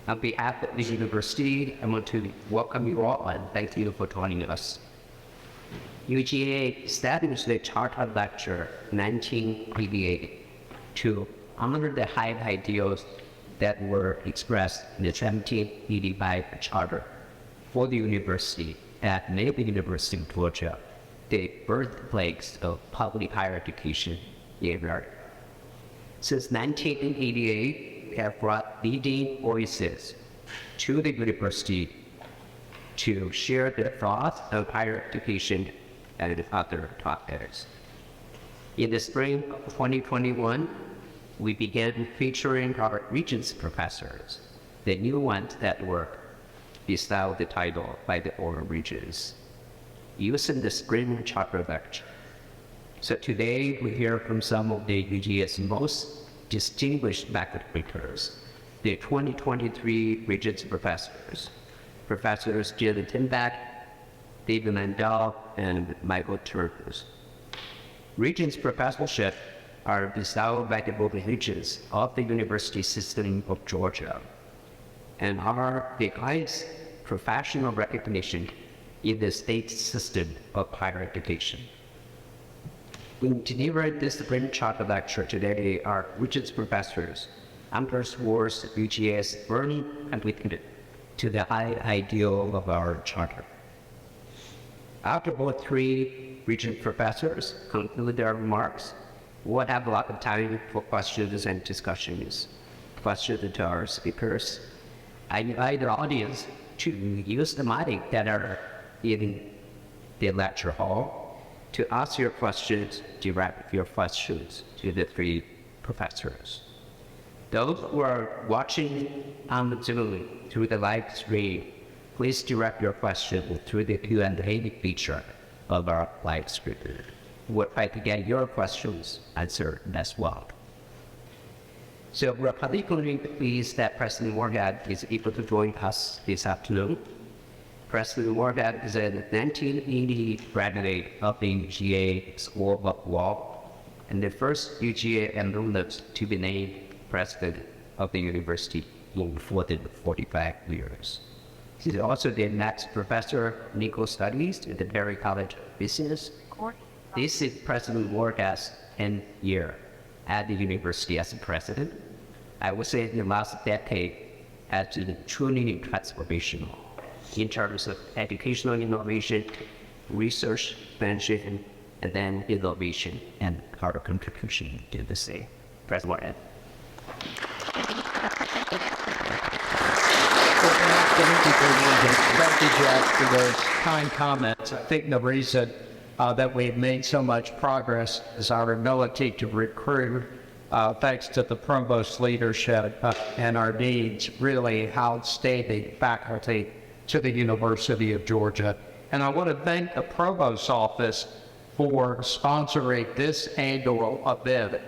On behalf of the university, I want to welcome you all and thank you for joining us. UGA established the Charter Lecture in 1988 to honor the high ideals that were expressed in the 1785 Charter for the university at Naval University of Georgia, the birthplace of public higher education in America. Since 1988, we have brought leading voices to the university to share their thoughts of higher education and other topics. In the spring of 2021, we began featuring our Regents Professors, the new ones that were bestowed the title by the former Regents, using the spring Charter Lecture. So today we hear from some of the UGA's most distinguished faculty members, the 2023 Regents Professors, Professors Jillian Timbach, David Mandel, and Michael Turner. Regents Professorship are bestowed by the board of regents of the University System of Georgia and are the highest professional recognition in the state system of higher education. We deliver this spring Charter Lecture today are Regents Professors underscores UGA's firm commitment to the high ideal of our charter. After both three Regent Professors conclude their remarks, we'll have a lot of time for questions and discussions. Questions to our speakers. I invite the audience to use the mic that are in the lecture hall to ask your questions, direct your questions to the three professors. Those who are watching on the Zoom through the live stream, please direct your questions through the Q&A feature of our live stream. We'll try to get your questions answered as well. So we're particularly pleased that President Morgan is able to join us this afternoon. President Morgan is a 1980 graduate of the UGA School of Law and the first UGA alumnus to be named president of the university in more than 45 years. He's also the next professor of legal studies at the Berry College of Business. This is President Morgan's 10th year at the university as a president. I would say in the last decade has been truly transformational in terms of educational innovation, research expansion, and then innovation and our contribution to the same. President Morgan. Thank you, Jack, for those kind comments. I think the reason that we've made so much progress is our ability to recruit, thanks to the provost leadership and our deans, really outstanding faculty to the University of Georgia. And I want to thank the provost's office for sponsoring this annual event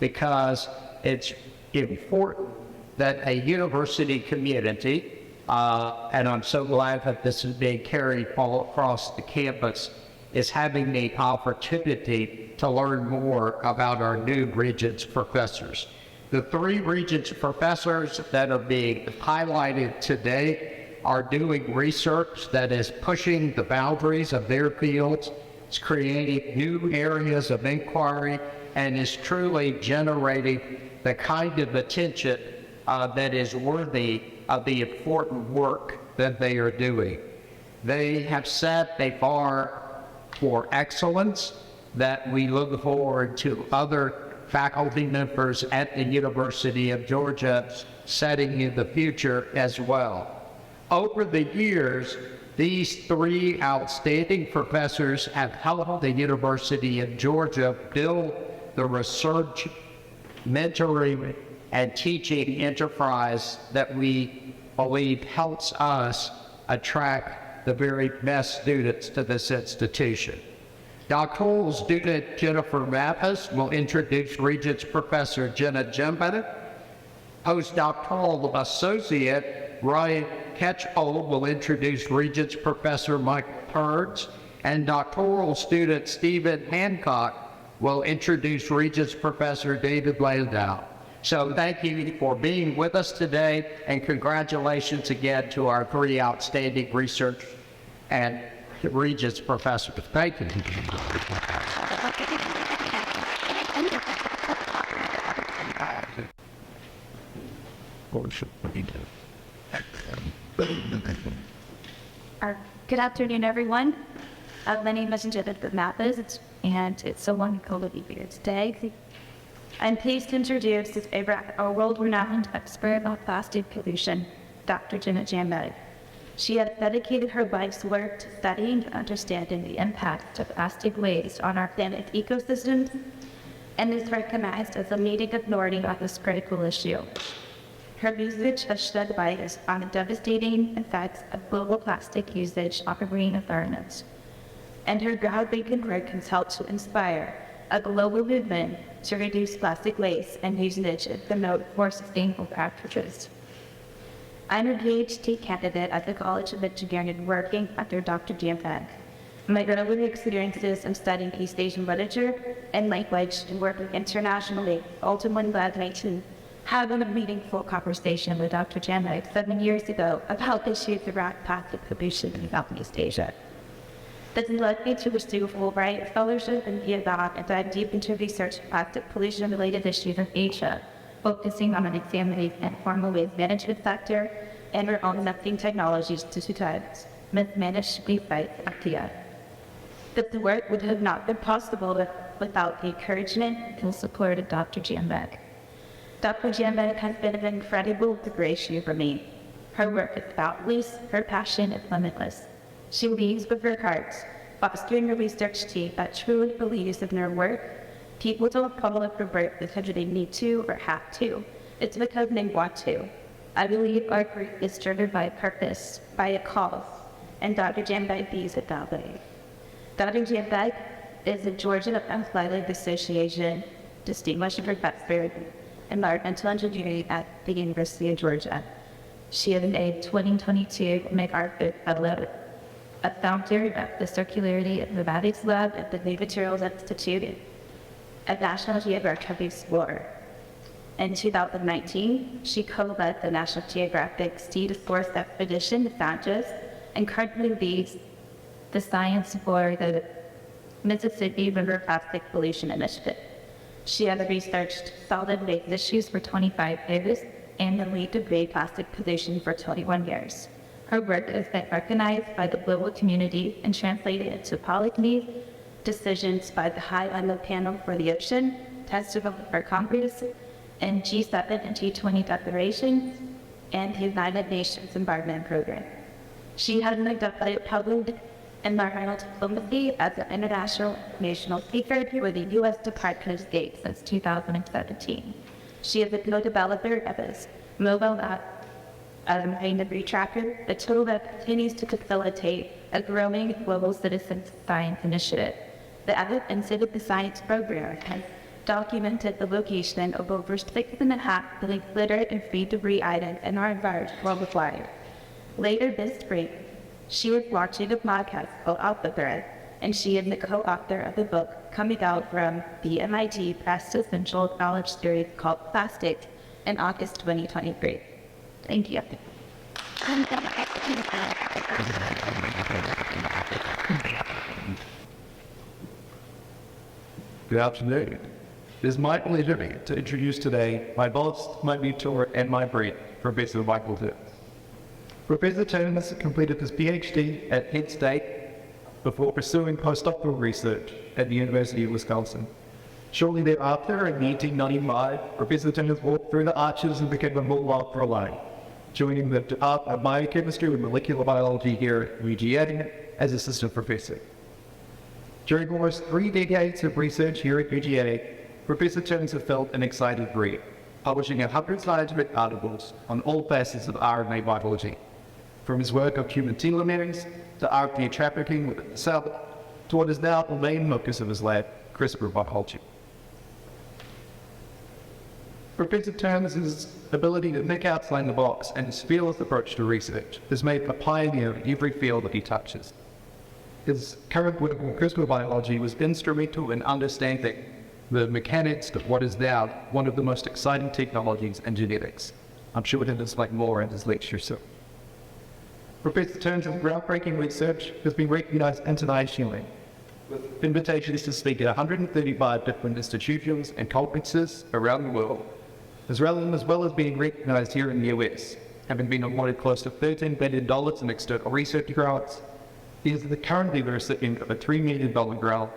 because it's important that a university community, and I'm so glad that this is being carried all across the campus, is having the opportunity to learn more about our new Regents Professors. The three Regents Professors that are being highlighted today are doing research that is pushing the boundaries of their fields, it's creating new areas of inquiry, and is truly generating the kind of attention that is worthy of the important work that they are doing. They have set a bar for excellence that we look forward to other faculty members at the University of Georgia setting in the future as well. Over the years, these three outstanding professors have helped the University of Georgia build the research, mentoring, and teaching enterprise that we believe helps us attract the very best students to this institution. Doctoral student Jennifer Mathis will introduce Regents Professor Jenna Jembana. Postdoctoral Associate Ryan Catchpole will introduce Regents Professor Michael Turns, and doctoral student Stephen Hancock will introduce Regents Professor David Landau. So thank you for being with us today, and congratulations again to our 3 outstanding research and Regents Professors. Thank you. Good afternoon, everyone. My name is Jennifer Mathis, and it's so wonderful to be here today. I'm pleased to introduce a world-renowned expert on plastic pollution, Dr. Jenna Jambek. She has dedicated her life's work to studying and understanding the impact of plastic waste on our planet's ecosystems, and is recognized as a leading authority on this critical issue. Her research has shed light on the devastating effects of global plastic usage on marine environments, and her groundbreaking work has helped to inspire a global movement to reduce plastic waste and usage and promote more sustainable practices. I'm a PhD candidate at the College of Engineering working under Dr. Jambek. My early experiences in studying East Asian literature and language and working internationally ultimately led me to having a meaningful conversation with Dr. Jambek 7 years ago about issues around plastic pollution in Southeast Asia. This led me to pursue a Fulbright fellowship in Vietnam and dive deep into research on plastic pollution-related issues in Asia, focusing on examining the informal waste management sector and our own dumping technologies to sometimes mismanaged sites idea. This work would have not been possible without the encouragement and support of Dr. Jambek. Dr. Jambek has been an incredible inspiration for me. Her work is boundless, her passion is limitless. She leads with her heart, fostering a research team that truly believes in their work. People don't follow her work because they need to or have to. It's because they want to. I believe our group is driven by a purpose, by a cause, and Dr. Jambek sees it that way. Dr. Jambek is a Georgian Athletic Association Distinguished Professor in Environmental Engineering at the University of Georgia. She is a 2022 MacArthur Fellow, a founder of the Circularity and Pneumatics Lab at the New Materials Institute, a National Geographic Explorer. In 2019, she co-led the National Geographic Sea Force Expedition to Sanchez and currently leads the Science for the Mississippi River Plastic Pollution Initiative. She has researched solid waste issues for 25 years and the lead to grade plastic pollution for 21 years. Her work has been recognized by the global community and translated into policy decisions by the High Level Panel for the Ocean, Testimony for Congress, and G7 and G20 declarations, and the United Nations Environment Program. She has conducted public environmental diplomacy as an international informational speaker with the U.S. Department of State since 2017. She is a co-developer of this mobile app marine debris tracker, a tool that continues to facilitate a growing global citizen science initiative. The app and Civic Science program has documented the location of over 6.5 billion litter and free debris items in our environment worldwide. Later this spring, she was launching a podcast called Off the Thread, and she is the co-author of the book coming out from the MIT Press Essential Knowledge series called Plastic in August 2023. Thank you. Good afternoon. It is my pleasure to introduce today my boss, my mentor, and my brain, Professor Michael Turner. Professor Turner completed his PhD at Penn State before pursuing postdoctoral research at the University of Wisconsin. Shortly thereafter, in 1995, Professor Turner walked through the arches and became a Bulldog for life, joining the Department of Biochemistry and Molecular Biology here at UGA as assistant professor. During almost 3 decades of research here at UGA, Professor Turner has felt an exciting career, publishing 100 scientific articles on all facets of RNA biology, from his work of human telomeres to RNA trafficking within the cell, to what is now the main focus of his lab, CRISPR biology. Professor Turner's ability to think outside the box and his fearless approach to research has made him a pioneer in every field that he touches. His current work in CRISPR biology was instrumental in understanding the mechanics of what is now one of the most exciting technologies in genetics. I'm sure he'll explain more in his lecture soon. Professor Turner's groundbreaking research has been recognized internationally, with invitations to speak at 135 different institutions and conferences around the world, as well as being recognized here in the US, having been awarded close to $13 billion in external research grants. He is currently the recipient of a $3 million grant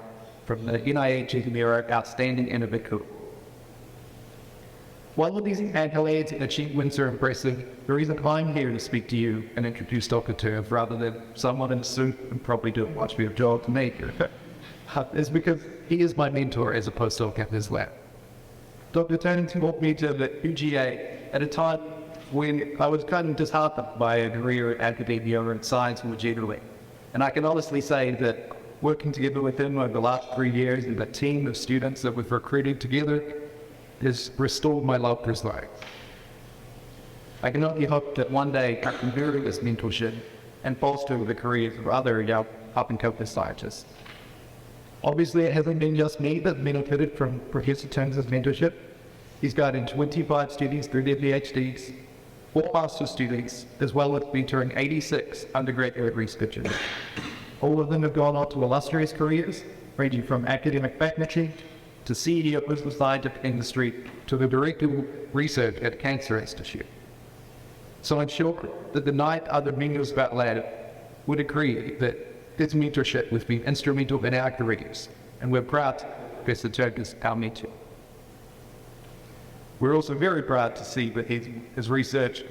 from the NIH Emira Outstanding Innovator. While all these accolades and achievements are impressive, the reason I'm here to speak to you and introduce Dr. Turner rather than someone in a suit and probably do a much better job to me is because he is my mentor as a postdoc at his lab. Dr. Turner taught me to the UGA at a time when I was kind of disheartened by a career in academia and science more generally. And I can honestly say that working together with him over the last 3 years and the team of students that we've recruited together has restored my love for science. I can only hope that one day I can vary this mentorship and foster the careers of other young up-and-coming scientists. Obviously, it hasn't been just me that benefited from Professor Turner's mentorship. He's guided 25 students through their PhDs, 4 master's students, as well as mentoring 86 undergraduate researchers. All of them have gone on to illustrious careers, ranging from academic faculty to CEO of the scientific industry to the director of research at Cancer Institute. So I'm sure that the 9 other members of our lab would agree that his mentorship has been instrumental in our careers, and we're proud to Professor Turner as our mentor. We're also very proud to see that his research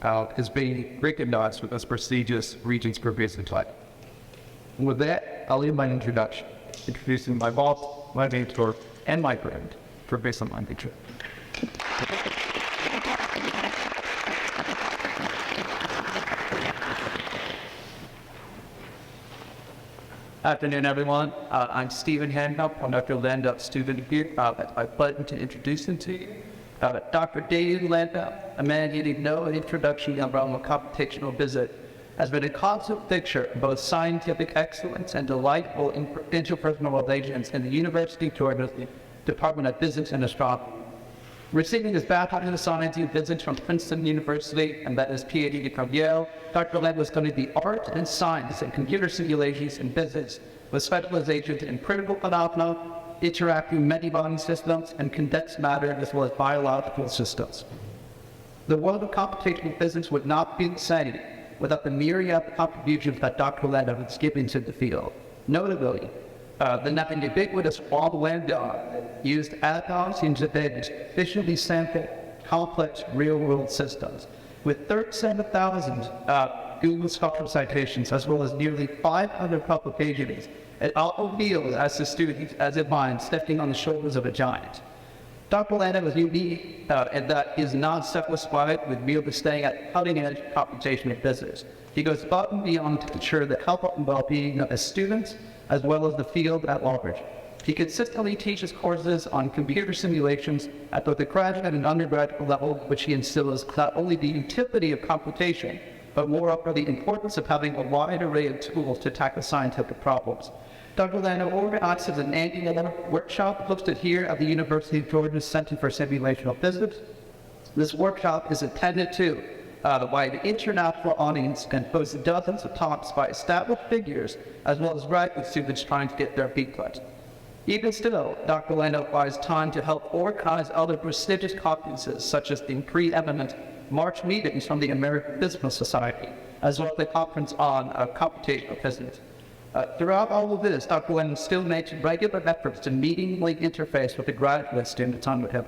has been recognized with this prestigious Regents Professor title. And with that, I'll end my introduction, introducing my boss, my mentor, and my friend, Professor Turner. Afternoon, everyone. I'm Stephen Hancock. I'm Dr. Landau's student here. It's my pleasure to introduce him to you. Dr. David Landau, a man you need no introduction in the realm of computational physics, has been a constant fixture of both scientific excellence and delightful interpersonal relations in the University Georgia Department of Physics and Astronomy. Receiving his Bachelor in Science in Physics from Princeton University and then his PhD from Yale, Dr. Landau studied the art and science and computer simulations in physics with specializations in critical phenomena, interactive many-body systems, and condensed matter, as well as biological systems. The world of computational physics would not be the same without the myriad contributions that Dr. Landau has given to the field. Notably, the now ubiquitous Bob Landau used atoms in today to efficiently sample complex real-world systems. With 37,000 Google Scholar citations, as well as nearly 500 publications, it all feels as the student as if mine stepping on the shoulders of a giant. Dr. Landau is unique in that he is not satisfied with merely staying at cutting-edge computational physics. He goes above and beyond to ensure the health and well-being of his students, as well as the field at large. He consistently teaches courses on computer simulations at both the graduate and undergraduate level, which he instills not only the utility of computation, but moreover the importance of having a wide array of tools to tackle scientific problems. Dr. Landau organizes an annual workshop hosted here at the University of Georgia Center for Simulational Physics. This workshop is attended to by an international audience and hosted dozens of talks by established figures, as well as graduate students trying to get their feet wet. Even still, Dr. Landau finds time to help organize other prestigious conferences, such as the preeminent March meetings from the American Physical Society, as well as the conference on computational physics. Throughout all of this, Dr. Landau still makes regular efforts to meaningfully interface with the graduate students under him,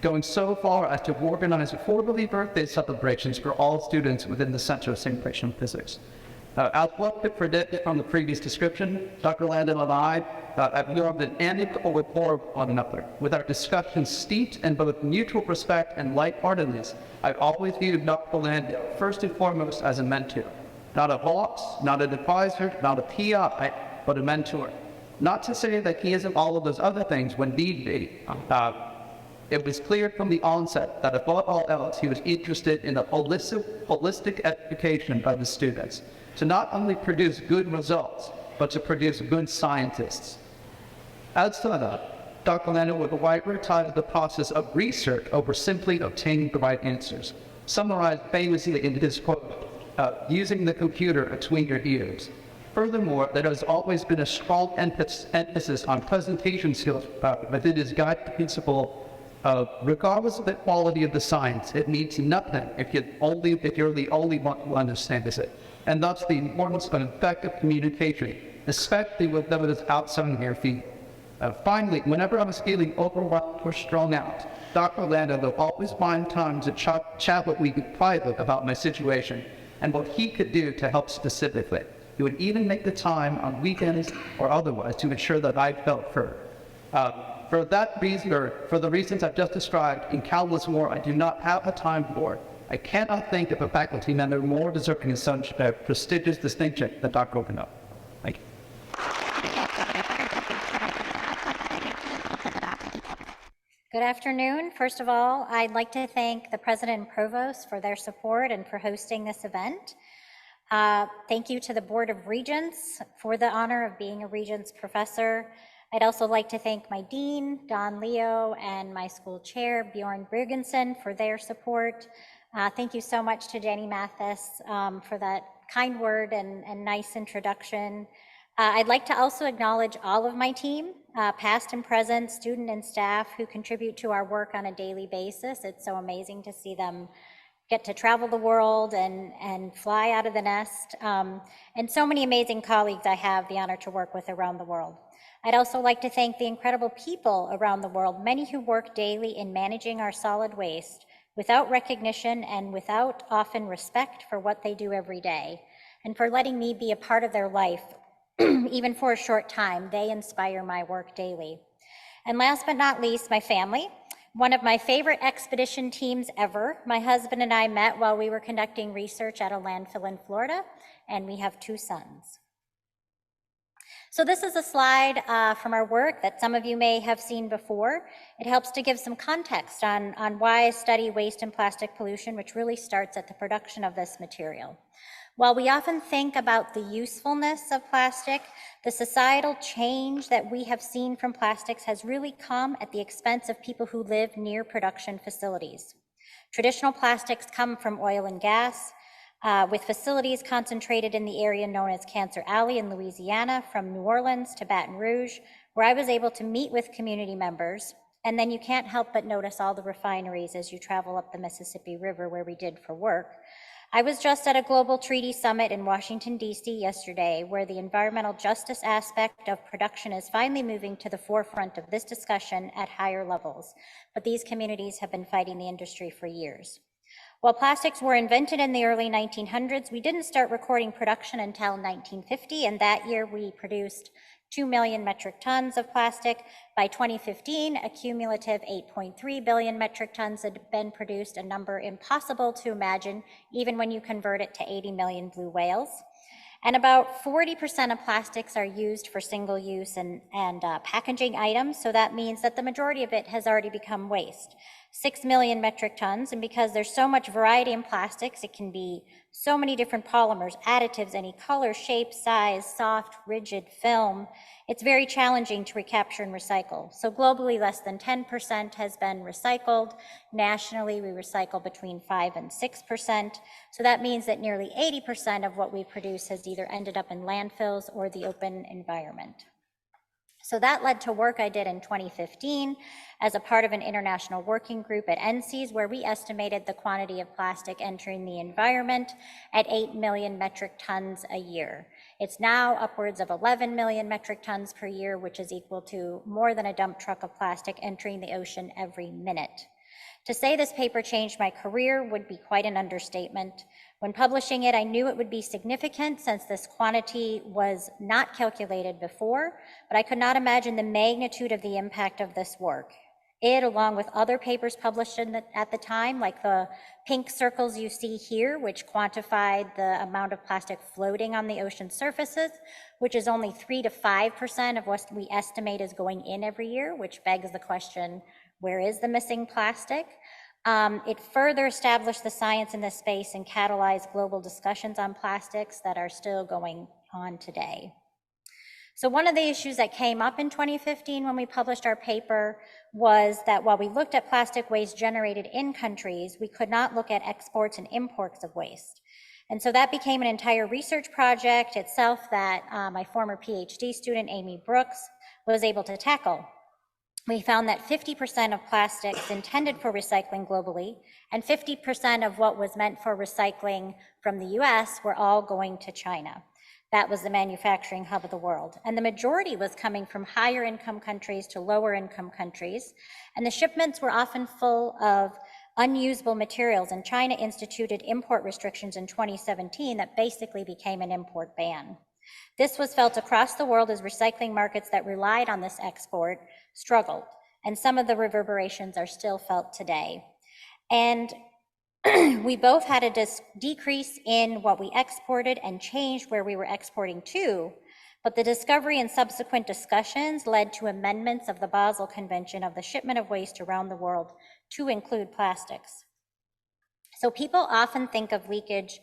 going so far as to organize quarterly birthday celebrations for all students within the Center of Simulation Physics. As what could predict from the previous description, Dr. Landau and I have formed an amicable rapport with one another. With our discussions steeped in both mutual respect and lightheartedness, I've always viewed Dr. Landau first and foremost as a mentor. Not a boss, not an advisor, not a PI, but a mentor. Not to say that he isn't all of those other things when need be. It was clear from the onset that above all else, he was interested in the holistic education of the students, to not only produce good results, but to produce good scientists. As such, Dr. Lando would prioritize the process of research over simply obtaining the right answers. Summarized famously in his quote, using the computer between your ears. Furthermore, there has always been a strong emphasis on presentation skills within his guiding principle of regardless of the quality of the science, it means nothing if you're the only one who understands it. And thus the importance of effective communication, especially with those outside their field. Finally, whenever I was feeling overwhelmed or strung out, Dr. Lando would always find time to chat with me privately about my situation and what he could do to help specifically. He would even make the time on weekends or otherwise to ensure that I felt heard. For that reason, or for the reasons I've just described, and countless more, I do not have the time for. I cannot think of a faculty member more deserving of such a prestigious distinction than Dr. Lando. Thank you. Good afternoon. First of all, I'd like to thank the President and Provost for their support and for hosting this event. Thank you to the Board of Regents for the honor of being a Regents Professor. I'd also like to thank my Dean, Don Leo, and my school chair, Bjorn Brugensen, for their support. Thank you so much to Jenny Mathis for that kind word and nice introduction. I'd like to also acknowledge all of my team, past and present, student and staff who contribute to our work on a daily basis. It's so amazing to see them get to travel the world and fly out of the nest. And so many amazing colleagues I have the honor to work with around the world. I'd also like to thank the incredible people around the world, many who work daily in managing our solid waste without recognition and without often respect for what they do every day, and for letting me be a part of their life, even for a short time. They inspire my work daily. And last but not least, my family. One of my favorite expedition teams ever. My husband and I met while we were conducting research at a landfill in Florida, and we have 2 sons. So this is a slide from our work that some of you may have seen before. It helps to give some context on why I study waste and plastic pollution, which really starts at the production of this material. While we often think about the usefulness of plastic, the societal change that we have seen from plastics has really come at the expense of people who live near production facilities. Traditional plastics come from oil and gas, with facilities concentrated in the area known as Cancer Alley in Louisiana, from New Orleans to Baton Rouge, where I was able to meet with community members. And then you can't help but notice all the refineries as you travel up the Mississippi River, where we did for work. I was just at a global treaty summit in Washington, D.C. yesterday, where the environmental justice aspect of production is finally moving to the forefront of this discussion at higher levels. But these communities have been fighting the industry for years. While plastics were invented in the early 1900s, we didn't start recording production until 1950, and that year we produced 2 million metric tons of plastic. By 2015, a cumulative 8.3 billion metric tons had been produced, a number impossible to imagine, even when you convert it to 80 million blue whales. And about 40% of plastics are used for single use and packaging items, so that means that the majority of it has already become waste. 6 million metric tons, and because there's so much variety in plastics, it can be so many different polymers, additives, any color, shape, size, soft, rigid, film. It's very challenging to recapture and recycle. So globally, less than 10% has been recycled. Nationally, we recycle between 5 and 6%. So that means that nearly 80% of what we produce has either ended up in landfills or the open environment. So that led to work I did in 2015 as a part of an international working group at NCEAS, where we estimated the quantity of plastic entering the environment at 8 million metric tons a year. It's now upwards of 11 million metric tons per year, which is equal to more than a dump truck of plastic entering the ocean every minute. To say this paper changed my career would be quite an understatement. When publishing it, I knew it would be significant since this quantity was not calculated before, but I could not imagine the magnitude of the impact of this work. It, along with other papers published at the time, like the pink circles you see here, which quantified the amount of plastic floating on the ocean surfaces, which is only 3 to 5% of what we estimate is going in every year, which begs the question, where is the missing plastic? It further established the science in this space and catalyzed global discussions on plastics that are still going on today. So one of the issues that came up in 2015 when we published our paper was that while we looked at plastic waste generated in countries, we could not look at exports and imports of waste. And so that became an entire research project itself that my former PhD student, Amy Brooks, was able to tackle. We found that 50% of plastics intended for recycling globally and 50% of what was meant for recycling from the US were all going to China. That was the manufacturing hub of the world. And the majority was coming from higher income countries to lower income countries. And the shipments were often full of unusable materials. And China instituted import restrictions in 2017 that basically became an import ban. This was felt across the world as recycling markets that relied on this export struggled. And some of the reverberations are still felt today. And we both had a decrease in what we exported and changed where we were exporting to, but the discovery and subsequent discussions led to amendments of the Basel Convention of the shipment of waste around the world to include plastics. So people often think of leakage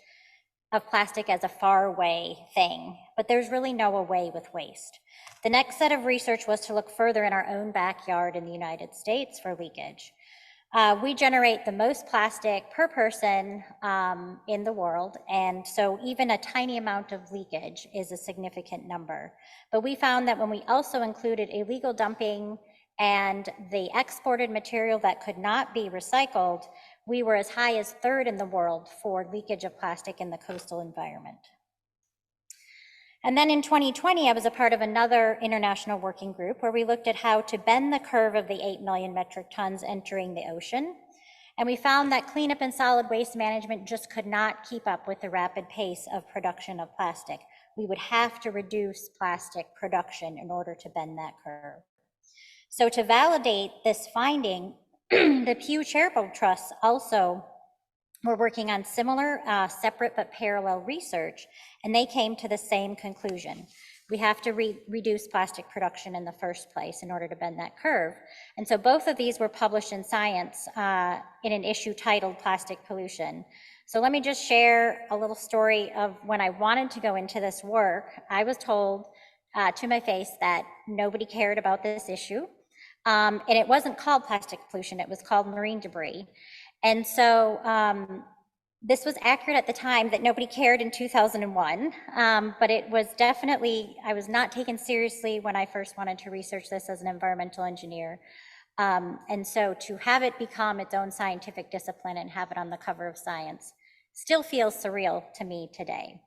of plastic as a far away thing, but there's really no away with waste. The next set of research was to look further in our own backyard in the United States for leakage. We generate the most plastic per person in the world, and so even a tiny amount of leakage is a significant number. But we found that when we also included illegal dumping and the exported material that could not be recycled, we were as high as third in the world for leakage of plastic in the coastal environment. And then in 2020, I was a part of another international working group where we looked at how to bend the curve of the 8 million metric tons entering the ocean. And we found that cleanup and solid waste management just could not keep up with the rapid pace of production of plastic. We would have to reduce plastic production in order to bend that curve. So to validate this finding, the Pew Charitable Trust also were working on similar separate but parallel research, and they came to the same conclusion. We have to reduce plastic production in the first place in order to bend that curve. And so both of these were published in Science in an issue titled Plastic Pollution. So let me just share a little story of when I wanted to go into this work. I was told to my face that nobody cared about this issue. And it wasn't called plastic pollution, it was called marine debris. And so this was accurate at the time that nobody cared in 2001, but it was definitely, I was not taken seriously when I first wanted to research this as an environmental engineer. And so to have it become its own scientific discipline and have it on the cover of Science still feels surreal to me today.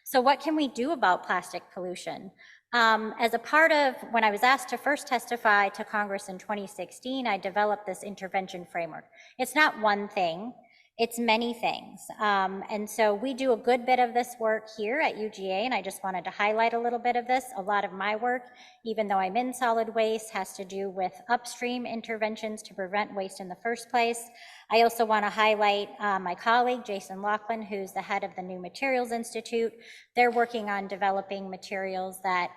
So what can we do about plastic pollution? As a part of, when I was asked to first testify to Congress in 2016, I developed this intervention framework. It's not one thing, it's many things. And so we do a good bit of this work here at UGA, and I just wanted to highlight a little bit of this. A lot of my work, even though I'm in solid waste, has to do with upstream interventions to prevent waste in the first place. I also want to highlight my colleague, Jason Laughlin, who's the head of the New Materials Institute. They're working on developing materials that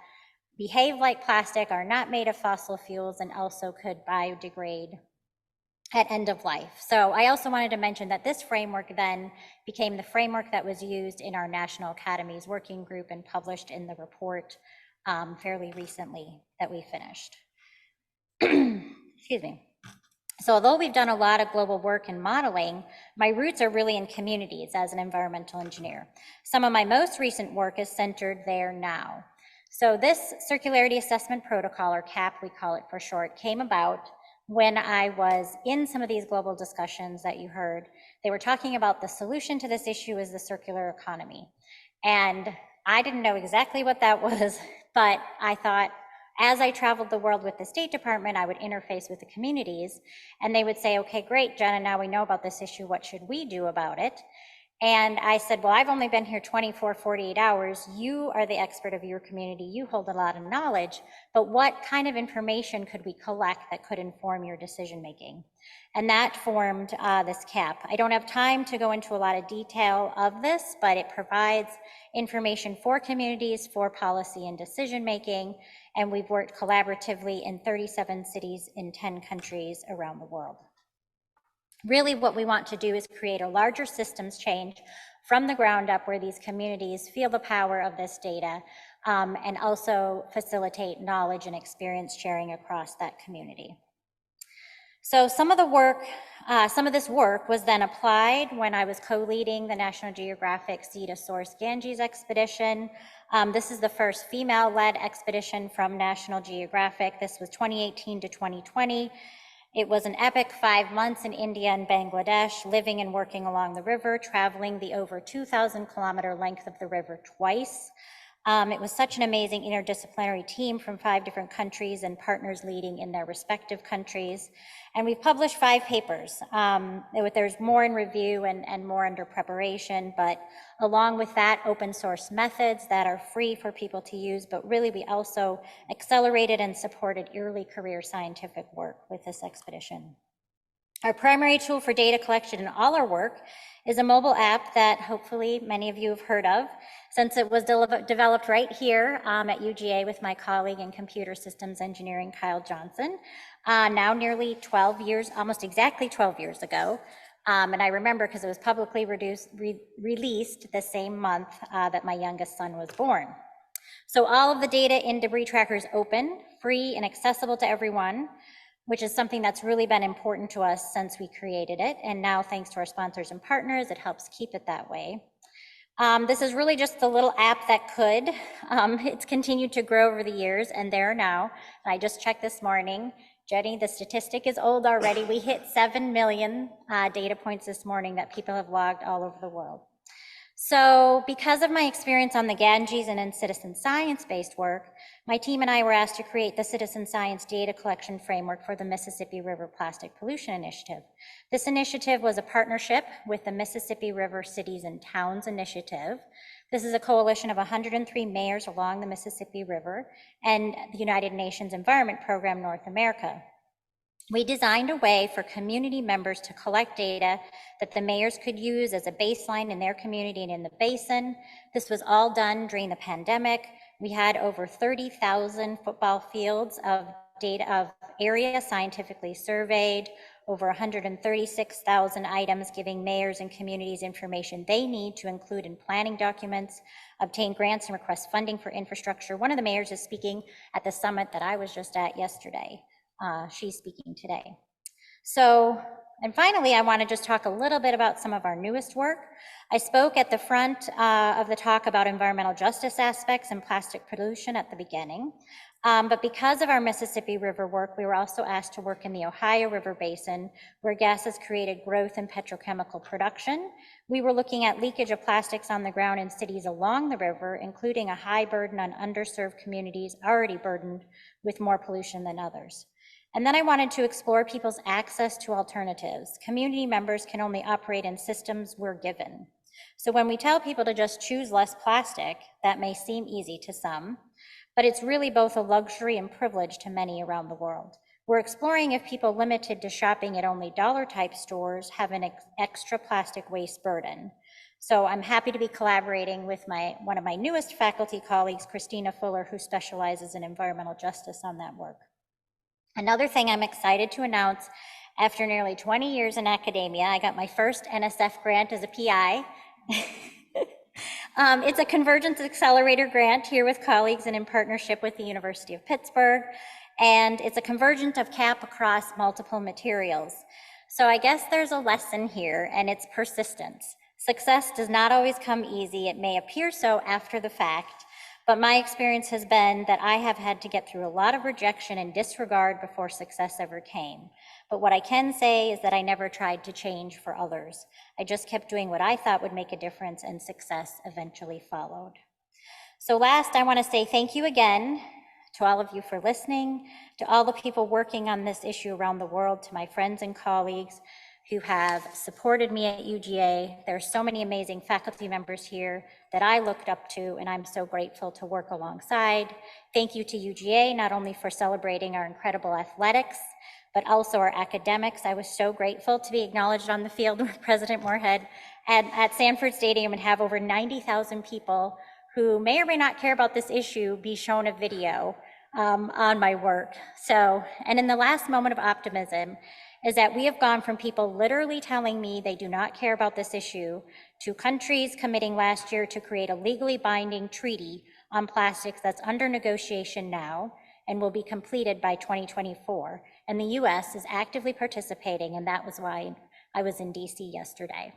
behave like plastic, are not made of fossil fuels, and also could biodegrade at end of life. So I also wanted to mention that this framework then became the framework that was used in our National Academies Working Group and published in the report fairly recently that we finished. Excuse me. So although we've done a lot of global work and modeling, my roots are really in communities as an environmental engineer. Some of my most recent work is centered there now. So this Circularity Assessment Protocol, or CAP we call it for short, came about when I was in some of these global discussions that you heard. They were talking about the solution to this issue is the circular economy. And I didn't know exactly what that was, but I thought, as I traveled the world with the State Department, I would interface with the communities, and they would say, okay, great, Jenna, now we know about this issue, what should we do about it? And I said, well, I've only been here 24, 48 hours. You are the expert of your community. You hold a lot of knowledge, but what kind of information could we collect that could inform your decision making? And that formed this CAP. I don't have time to go into a lot of detail of this, but it provides information for communities, for policy and decision making, and we've worked collaboratively in 37 cities in 10 countries around the world. Really what we want to do is create a larger systems change from the ground up where these communities feel the power of this data. and also facilitate knowledge and experience sharing across that community. So some of this work was then applied when I was co-leading the National Geographic Sea to Source Ganges expedition. This is the first female-led expedition from National Geographic. This was 2018 to 2020. It was an epic 5 months in India and Bangladesh, living and working along the river, traveling the over 2,000 kilometer length of the river twice. It was such an amazing interdisciplinary team from 5 different countries and partners leading in their respective countries. And we've published 5 papers. There's more in review and more under preparation, but along with that, open source methods that are free for people to use, but really we also accelerated and supported early career scientific work with this expedition. Our primary tool for data collection in all our work is a mobile app that hopefully many of you have heard of, since it was developed right here at UGA with my colleague in computer systems engineering, Kyle Johnson, now nearly 12 years, almost exactly 12 years ago. And I remember because it was publicly released the same month that my youngest son was born. So all of the data in Debris Tracker is open, free, and accessible to everyone, which is something that's really been important to us since we created it. And now, thanks to our sponsors and partners, it helps keep it that way. This is really just the little app that could. It's continued to grow over the years, and there now, and I just checked this morning, Jenny, the statistic is old already. We hit 7 million data points this morning that people have logged all over the world. So because of my experience on the Ganges and in citizen science-based work, my team and I were asked to create the citizen science data collection framework for the Mississippi River Plastic Pollution Initiative. This initiative was a partnership with the Mississippi River Cities and Towns Initiative. This is a coalition of 103 mayors along the Mississippi River and the United Nations Environment Program North America. We designed a way for community members to collect data that the mayors could use as a baseline in their community and in the basin. This was all done during the pandemic. We had over 30,000 football fields of data of area scientifically surveyed, over 136,000 items giving mayors and communities information they need to include in planning documents, obtain grants and request funding for infrastructure. One of the mayors is speaking at the summit that I was just at yesterday. She's speaking today. So, and finally, I want to just talk a little bit about some of our newest work. I spoke at the front of the talk about environmental justice aspects and plastic pollution at the beginning. But because of our Mississippi River work, we were also asked to work in the Ohio River Basin, where gases created growth in petrochemical production. We were looking at leakage of plastics on the ground in cities along the river, including a high burden on underserved communities already burdened with more pollution than others. And then I wanted to explore people's access to alternatives. Community members can only operate in systems we're given. So when we tell people to just choose less plastic, that may seem easy to some, but it's really both a luxury and privilege to many around the world. We're exploring if people limited to shopping at only dollar-type stores have an extra plastic waste burden. So I'm happy to be collaborating with one of my newest faculty colleagues, Christina Fuller, who specializes in environmental justice on that work. Another thing I'm excited to announce, after nearly 20 years in academia, I got my first NSF grant as a PI. It's a Convergence Accelerator grant here with colleagues and in partnership with the University of Pittsburgh. And it's a convergence of CAP across multiple materials. So I guess there's a lesson here, and it's persistence. Success does not always come easy. It may appear so after the fact, but my experience has been that I have had to get through a lot of rejection and disregard before success ever came. But what I can say is that I never tried to change for others. I just kept doing what I thought would make a difference, and success eventually followed. So last, I want to say thank you again to all of you for listening, to all the people working on this issue around the world, to my friends and colleagues who have supported me at UGA. There are so many amazing faculty members here that I looked up to, and I'm so grateful to work alongside. Thank you to UGA, not only for celebrating our incredible athletics, but also our academics. I was so grateful to be acknowledged on the field with President Moorhead at Sanford Stadium and have over 90,000 people who may or may not care about this issue be shown a video on my work. So, and in the last moment of optimism, is that we have gone from people literally telling me they do not care about this issue to countries committing last year to create a legally binding treaty on plastics that's under negotiation now and will be completed by 2024. And the US is actively participating, and that was why I was in DC yesterday.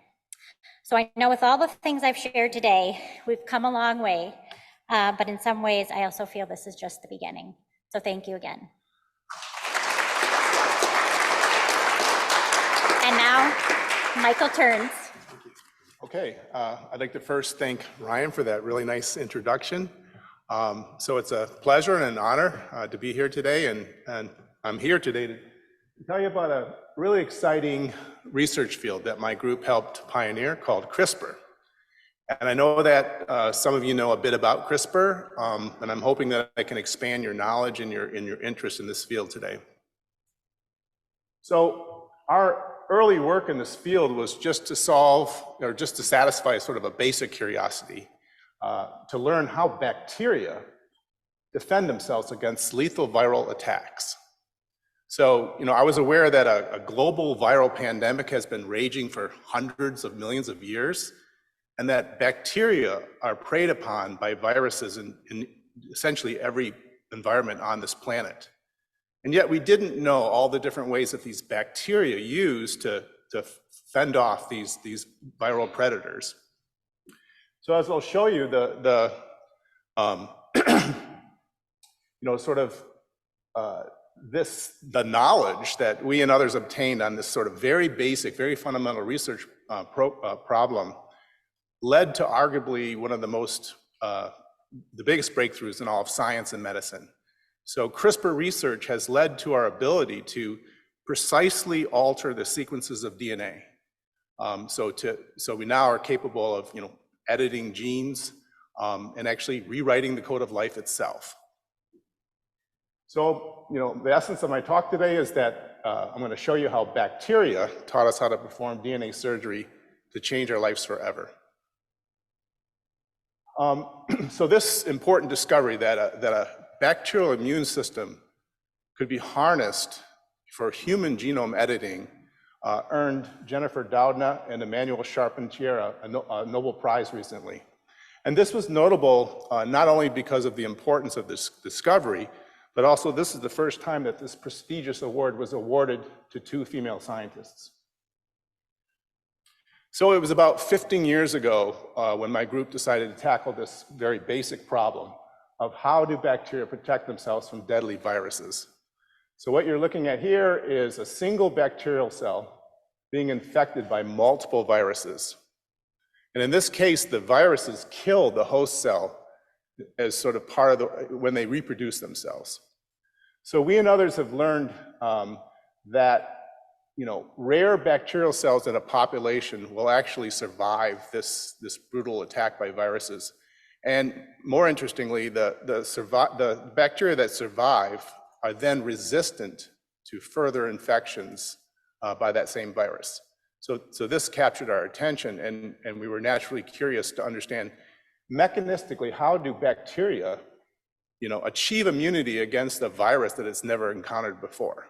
So I know with all the things I've shared today, we've come a long way, but in some ways, I also feel this is just the beginning. So thank you again. And now, Michael turns. Okay, I'd like to first thank Ryan for that really nice introduction. So it's a pleasure and an honor to be here today, and I'm here today to tell you about a really exciting research field that my group helped pioneer called CRISPR. And I know that some of you know a bit about CRISPR, and I'm hoping that I can expand your knowledge and your interest in this field today. So our early work in this field was just to satisfy sort of a basic curiosity, to learn how bacteria defend themselves against lethal viral attacks. So, I was aware that a global viral pandemic has been raging for hundreds of millions of years, and that bacteria are preyed upon by viruses in essentially every environment on this planet. And yet we didn't know all the different ways that these bacteria use to fend off these viral predators. So as I'll show you, the knowledge that we and others obtained on this sort of very basic, very fundamental research problem led to arguably one of the biggest breakthroughs in all of science and medicine. So CRISPR research has led to our ability to precisely alter the sequences of DNA. So we now are capable of editing genes and actually rewriting the code of life itself. So the essence of my talk today is that I'm going to show you how bacteria taught us how to perform DNA surgery to change our lives forever. So this important discovery that a bacterial immune system could be harnessed for human genome editing earned Jennifer Doudna and Emmanuel Charpentier a Nobel Prize recently. And this was notable not only because of the importance of this discovery, but also this is the first time that this prestigious award was awarded to 2 female scientists. So it was about 15 years ago when my group decided to tackle this very basic problem of how do bacteria protect themselves from deadly viruses. So what you're looking at here is a single bacterial cell being infected by multiple viruses. And in this case, the viruses kill the host cell as sort of part of when they reproduce themselves. So we and others have learned that rare bacterial cells in a population will actually survive this brutal attack by viruses. And more interestingly, the bacteria that survive are then resistant to further infections by that same virus. So this captured our attention, and we were naturally curious to understand mechanistically how do bacteria achieve immunity against a virus that it's never encountered before.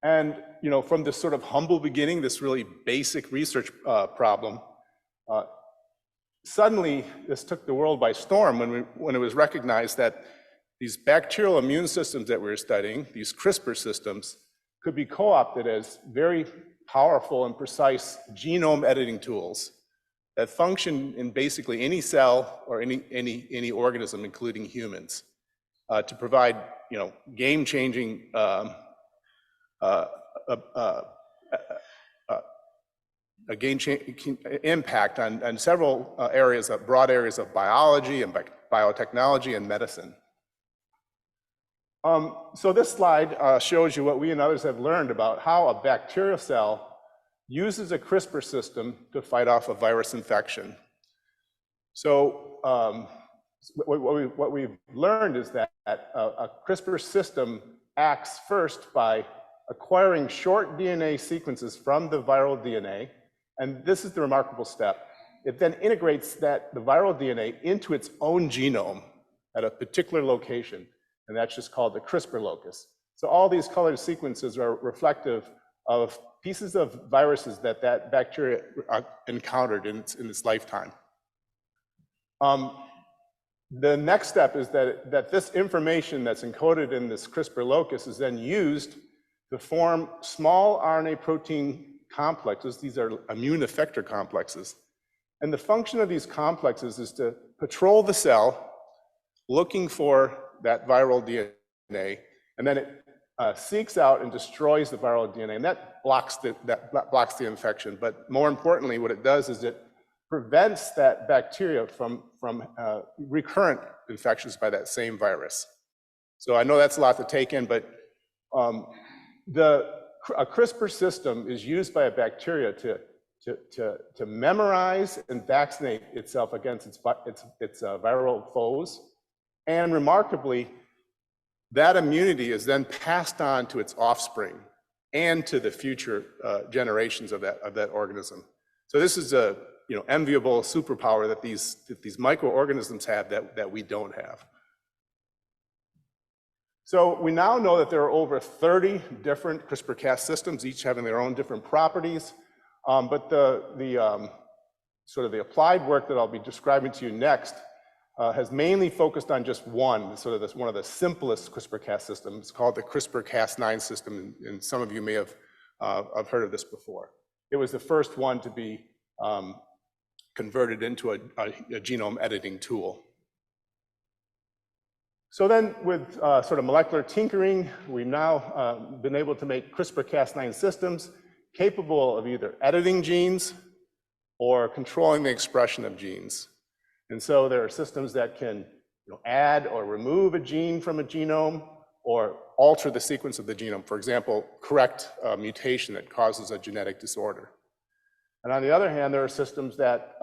And from this sort of humble beginning, this really basic research problem, suddenly this took the world by storm when it was recognized that these bacterial immune systems that we were studying, these CRISPR systems, could be co-opted as very powerful and precise genome editing tools that function in basically any cell or any organism, including humans, to provide game-changing impact on several broad areas of biology and biotechnology and medicine. So this slide shows you what we and others have learned about how a bacterial cell uses a CRISPR system to fight off a virus infection. So what we've learned is that a CRISPR system acts first by acquiring short DNA sequences from the viral DNA, and this is the remarkable step. It then integrates the viral DNA into its own genome at a particular location, and that's just called the CRISPR locus. So all these colored sequences are reflective of pieces of viruses that bacteria encountered in its lifetime. The next step is that this information that's encoded in this CRISPR locus is then used to form small RNA protein complexes. These are immune effector complexes. And the function of these complexes is to patrol the cell, looking for that viral DNA, and then it seeks out and destroys the viral DNA, and that blocks the infection. But more importantly, what it does is it prevents that bacteria from recurrent infections by that same virus. So I know that's a lot to take in, but a CRISPR system is used by a bacteria to memorize and vaccinate itself against its viral foes. And remarkably, that immunity is then passed on to its offspring and to the future generations of that organism. So this is a enviable superpower that these microorganisms have that we don't have. So we now know that there are over 30 different CRISPR-Cas systems, each having their own different properties. But the sort of the applied work that I'll be describing to you next has mainly focused on just one of the simplest CRISPR-Cas systems. It's called the CRISPR-Cas9 system, and some of you may have heard of this before. It was the first one to be converted into a genome editing tool. So then with sort of molecular tinkering, we've now been able to make CRISPR-Cas9 systems capable of either editing genes or controlling the expression of genes. And so there are systems that can add or remove a gene from a genome or alter the sequence of the genome. For example, correct a mutation that causes a genetic disorder. And on the other hand, there are systems that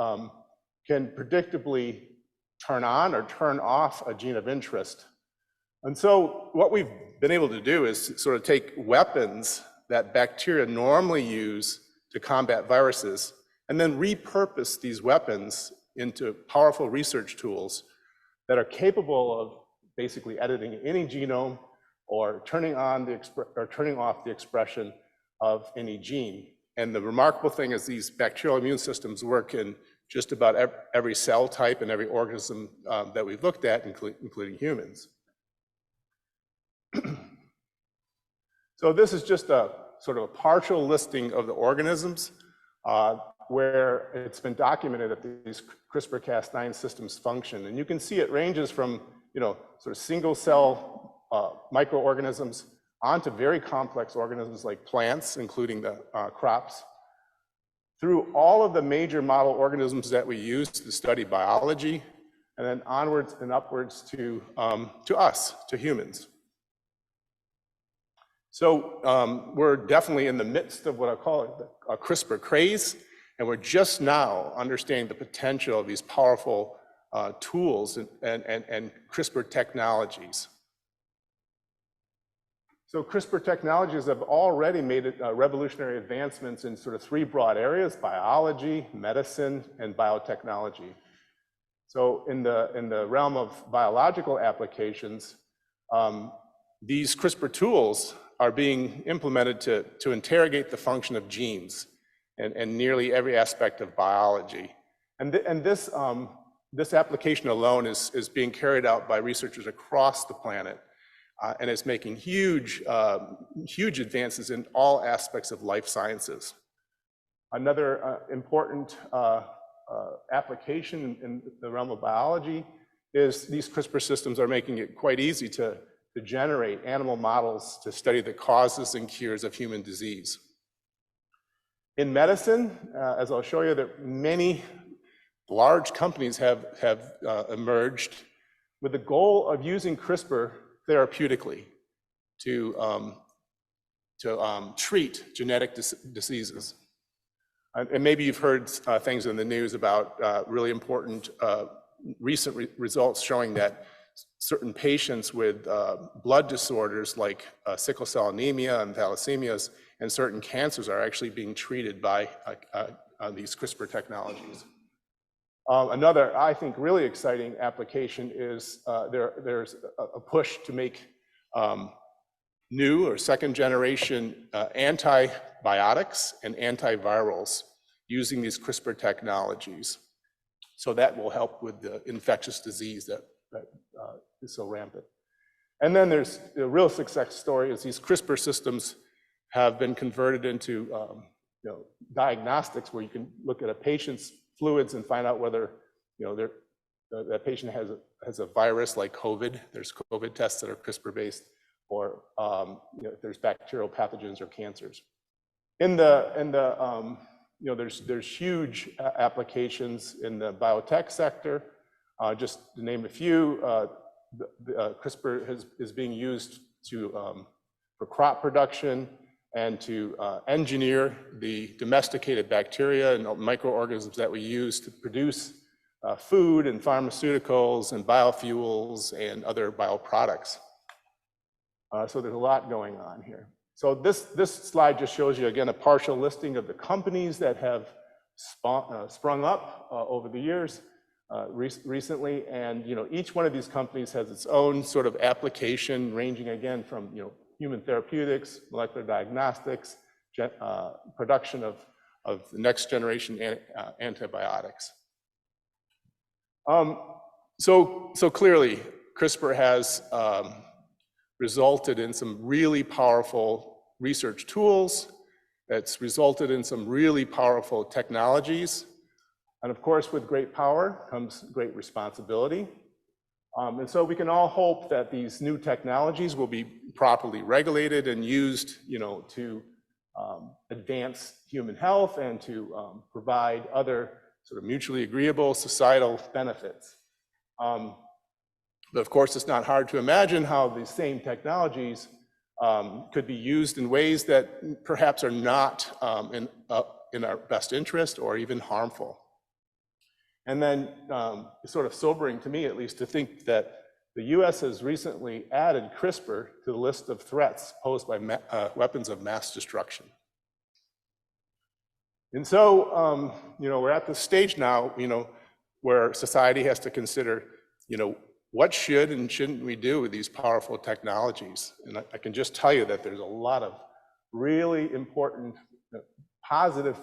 can predictably turn on or turn off a gene of interest. And so what we've been able to do is sort of take weapons that bacteria normally use to combat viruses and then repurpose these weapons into powerful research tools that are capable of basically editing any genome or turning on or turning off the expression of any gene. And the remarkable thing is these bacterial immune systems work in just about every cell type and every organism that we've looked at, including humans. So this is just a sort of a partial listing of the organisms where it's been documented that these CRISPR-Cas9 systems function. And you can see it ranges from sort of single cell microorganisms onto very complex organisms like plants, including the crops, through all of the major model organisms that we use to study biology, and then onwards and upwards to us, to humans. So we're definitely in the midst of what I call a CRISPR craze, and we're just now understanding the potential of these powerful tools and CRISPR technologies. So CRISPR technologies have already made revolutionary advancements in sort of three broad areas: biology, medicine, and biotechnology. So in the realm of biological applications, these CRISPR tools are being implemented to interrogate the function of genes and nearly every aspect of biology. And this application alone is being carried out by researchers across the planet, and it's making huge advances in all aspects of life sciences. Another important application in the realm of biology is these CRISPR systems are making it quite easy to generate animal models to study the causes and cures of human disease. In medicine, as I'll show you, that many large companies have emerged with the goal of using CRISPR therapeutically to treat genetic diseases. And maybe you've heard things in the news about really important recent results showing that certain patients with blood disorders like sickle cell anemia and thalassemias and certain cancers are actually being treated by these CRISPR technologies. Another, I think, really exciting application is there's a push to make new or second generation antibiotics and antivirals using these CRISPR technologies. So that will help with the infectious disease is so rampant. And then there's the real success story is these CRISPR systems have been converted into diagnostics where you can look at a patient's fluids and find out whether that patient has a virus like COVID. There's COVID tests that are CRISPR-based, or if there's bacterial pathogens or cancers. There's huge applications in the biotech sector. Just to name a few, CRISPR is being used for crop production and to engineer the domesticated bacteria and microorganisms that we use to produce food and pharmaceuticals and biofuels and other bioproducts. So there's a lot going on here. So this slide just shows you, again, a partial listing of the companies that have sprung up over the years recently. And each one of these companies has its own sort of application, ranging again from human therapeutics, molecular diagnostics, production of the next generation antibiotics. So clearly, CRISPR has resulted in some really powerful research tools. It's resulted in some really powerful technologies. And of course, with great power comes great responsibility. And so we can all hope that these new technologies will be properly regulated and used, to advance human health and to provide other sort of mutually agreeable societal benefits. But of course, it's not hard to imagine how these same technologies could be used in ways that perhaps are not in our best interest or even harmful. And then it's sort of sobering to me, at least, to think that the US has recently added CRISPR to the list of threats posed by weapons of mass destruction. And so, we're at the stage now, where society has to consider, what should and shouldn't we do with these powerful technologies? And I can just tell you that there's a lot of really important, positive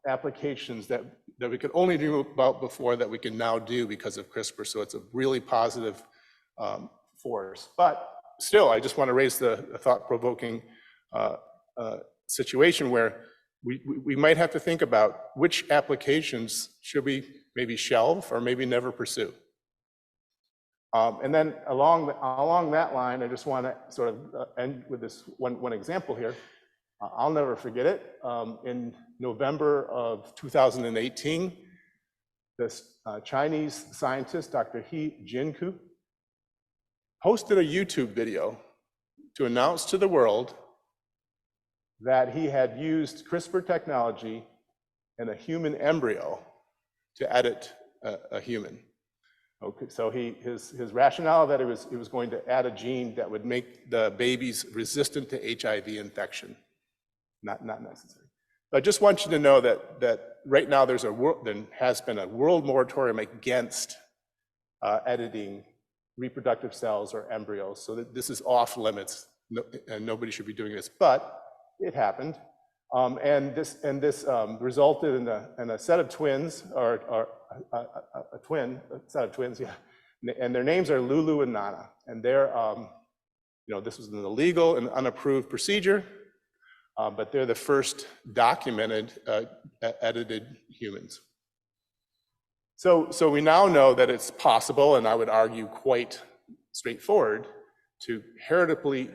applications that we could only dream about before that we can now do because of CRISPR. So it's a really positive force. But still, I just want to raise the thought-provoking situation where we might have to think about which applications should we maybe shelve or maybe never pursue. And then along that line, I just want to sort of end with this one example here. I'll never forget it. In November of 2018, this Chinese scientist, Dr. He Jiankui, posted a YouTube video to announce to the world that he had used CRISPR technology in a human embryo to edit a human. Okay, so his rationale that it was going to add a gene that would make the babies resistant to HIV infection. Not necessary. But I just want you to know that right now there has been a world moratorium against editing reproductive cells or embryos. So that this is off limits, and nobody should be doing this. But it happened, and this resulted in a set of twins, or a set of twins, yeah. And their names are Lulu and Nana, and they're this was an illegal and unapproved procedure. But they're the first documented edited humans. So we now know that it's possible, and I would argue quite straightforward, to heritably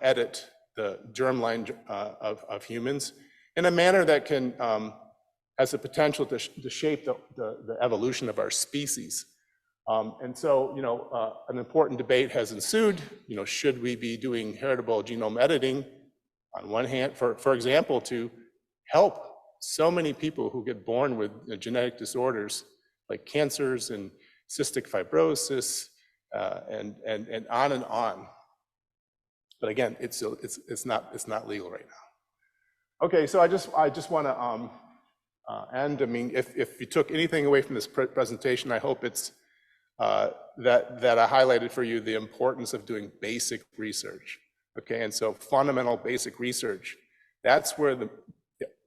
edit the germline of humans in a manner that can has the potential to shape the evolution of our species. And so an important debate has ensued. Should we be doing heritable genome editing? On one hand, for example, to help so many people who get born with genetic disorders like cancers and cystic fibrosis and on and on. But again, it's not legal right now. Okay, so I just want to end. I mean, if you took anything away from this presentation, I hope it's that I highlighted for you the importance of doing basic research. Okay, and so fundamental basic research, that's where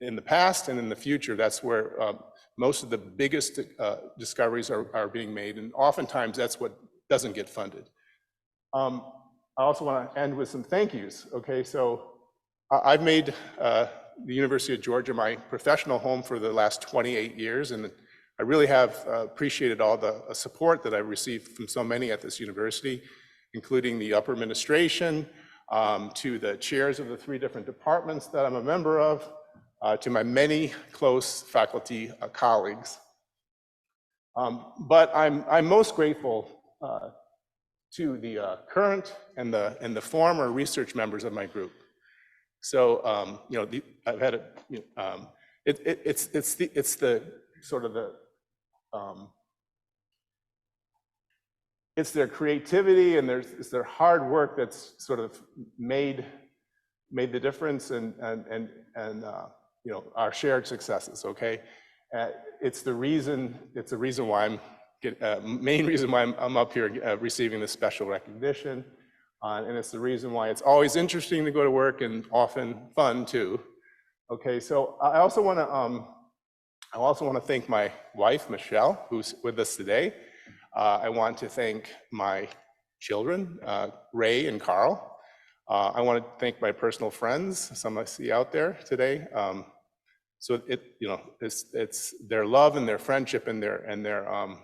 in the past and in the future, that's where most of the biggest discoveries are being made, and oftentimes that's what doesn't get funded. I also want to end with some thank yous. Okay, so I've made the University of Georgia my professional home for the last 28 years, and I really have appreciated all the support that I've received from so many at this university, including the upper administration, to the chairs of the 3 different departments that I'm a member of, to my many close faculty colleagues. But I'm most grateful to the current and the former research members of my group. So you know, I've had it's the sort of the it's their creativity and it's their hard work that's sort of made the difference, and you know, our shared successes. Okay, it's the reason why main reason why I'm up here receiving this special recognition, and it's the reason why it's always interesting to go to work and often fun too. Okay, so I also want to thank my wife Michelle, who's with us today. I want to thank my children, Ray and Carl. I want to thank my personal friends, some I see out there today. So it's their love and their friendship and their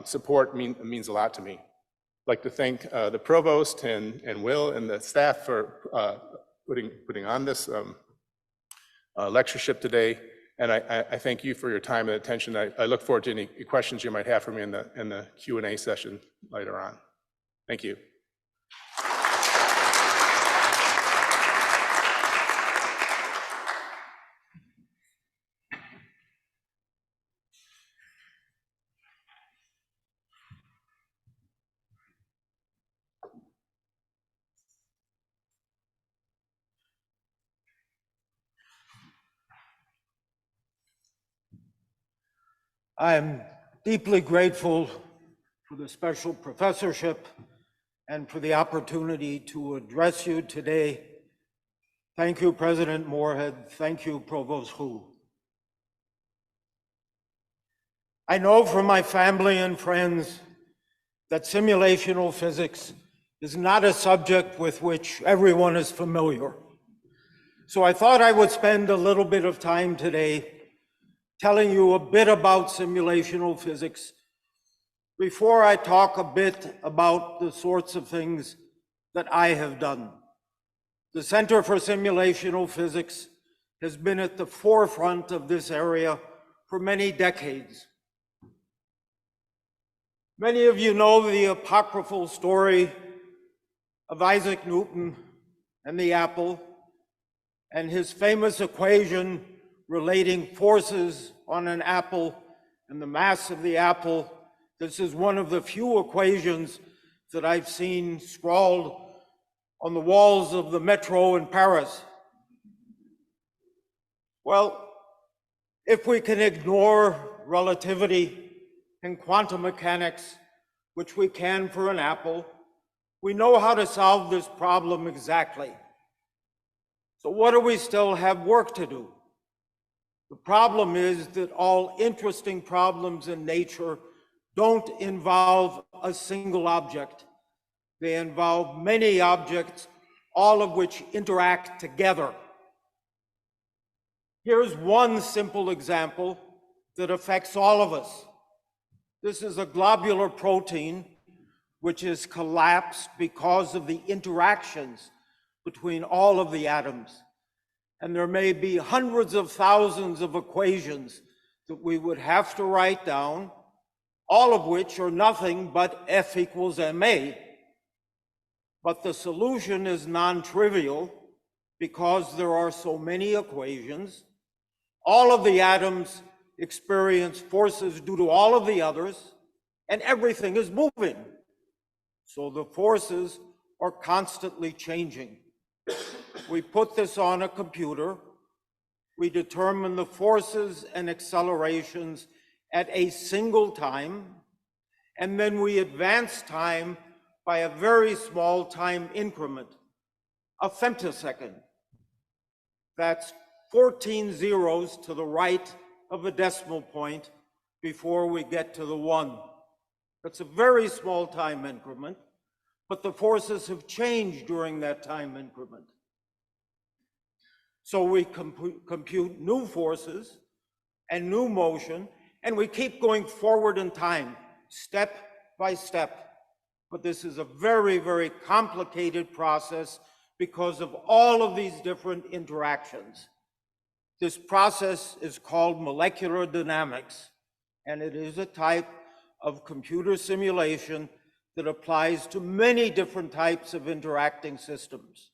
support means a lot to me. I'd like to thank the provost and Will and the staff for putting on this lectureship today. And I thank you for your time and attention. I look forward to any questions you might have for me in the Q&A session later on. Thank you. I am deeply grateful for the special professorship and for the opportunity to address you today. Thank you, President Moorhead. Thank you, Provost Hu. I know from my family and friends that simulational physics is not a subject with which everyone is familiar. So I thought I would spend a little bit of time today telling you a bit about simulational physics before I talk a bit about the sorts of things that I have done. The Center for Simulational Physics has been at the forefront of this area for many decades. Many of you know the apocryphal story of Isaac Newton and the apple and his famous equation relating forces on an apple and the mass of the apple. This is one of the few equations that I've seen scrawled on the walls of the metro in Paris. Well, if we can ignore relativity and quantum mechanics, which we can for an apple, we know how to solve this problem exactly. So what do we still have work to do? The problem is that all interesting problems in nature don't involve a single object. They involve many objects, all of which interact together. Here's one simple example that affects all of us. This is a globular protein which is collapsed because of the interactions between all of the atoms. And there may be hundreds of thousands of equations that we would have to write down, all of which are nothing but F equals ma. But the solution is non-trivial because there are so many equations. All of the atoms experience forces due to all of the others, and everything is moving. So the forces are constantly changing. We put this on a computer. We determine the forces and accelerations at a single time, and then we advance time by a very small time increment, a femtosecond. That's 14 zeros to the right of a decimal point before we get to the 1. That's a very small time increment, but the forces have changed during that time increment. So we compute new forces and new motion, and we keep going forward in time, step by step. But this is a very, very complicated process because of all of these different interactions. This process is called molecular dynamics, and it is a type of computer simulation that applies to many different types of interacting systems.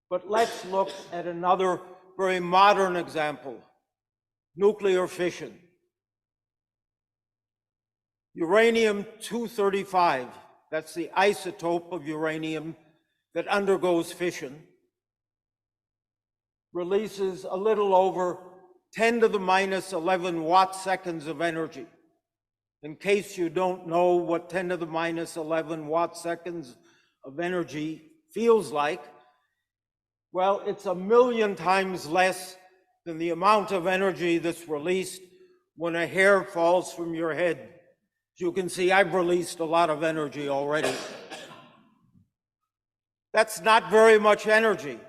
But let's look at another very modern example, nuclear fission. Uranium-235, that's the isotope of uranium that undergoes fission, releases a little over 10 to the minus 11 watt-seconds of energy. In case you don't know what 10 to the minus 11 watt-seconds of energy feels like, well, it's 1,000,000 times less than the amount of energy that's released when a hair falls from your head. As you can see, I've released a lot of energy already. That's not very much energy.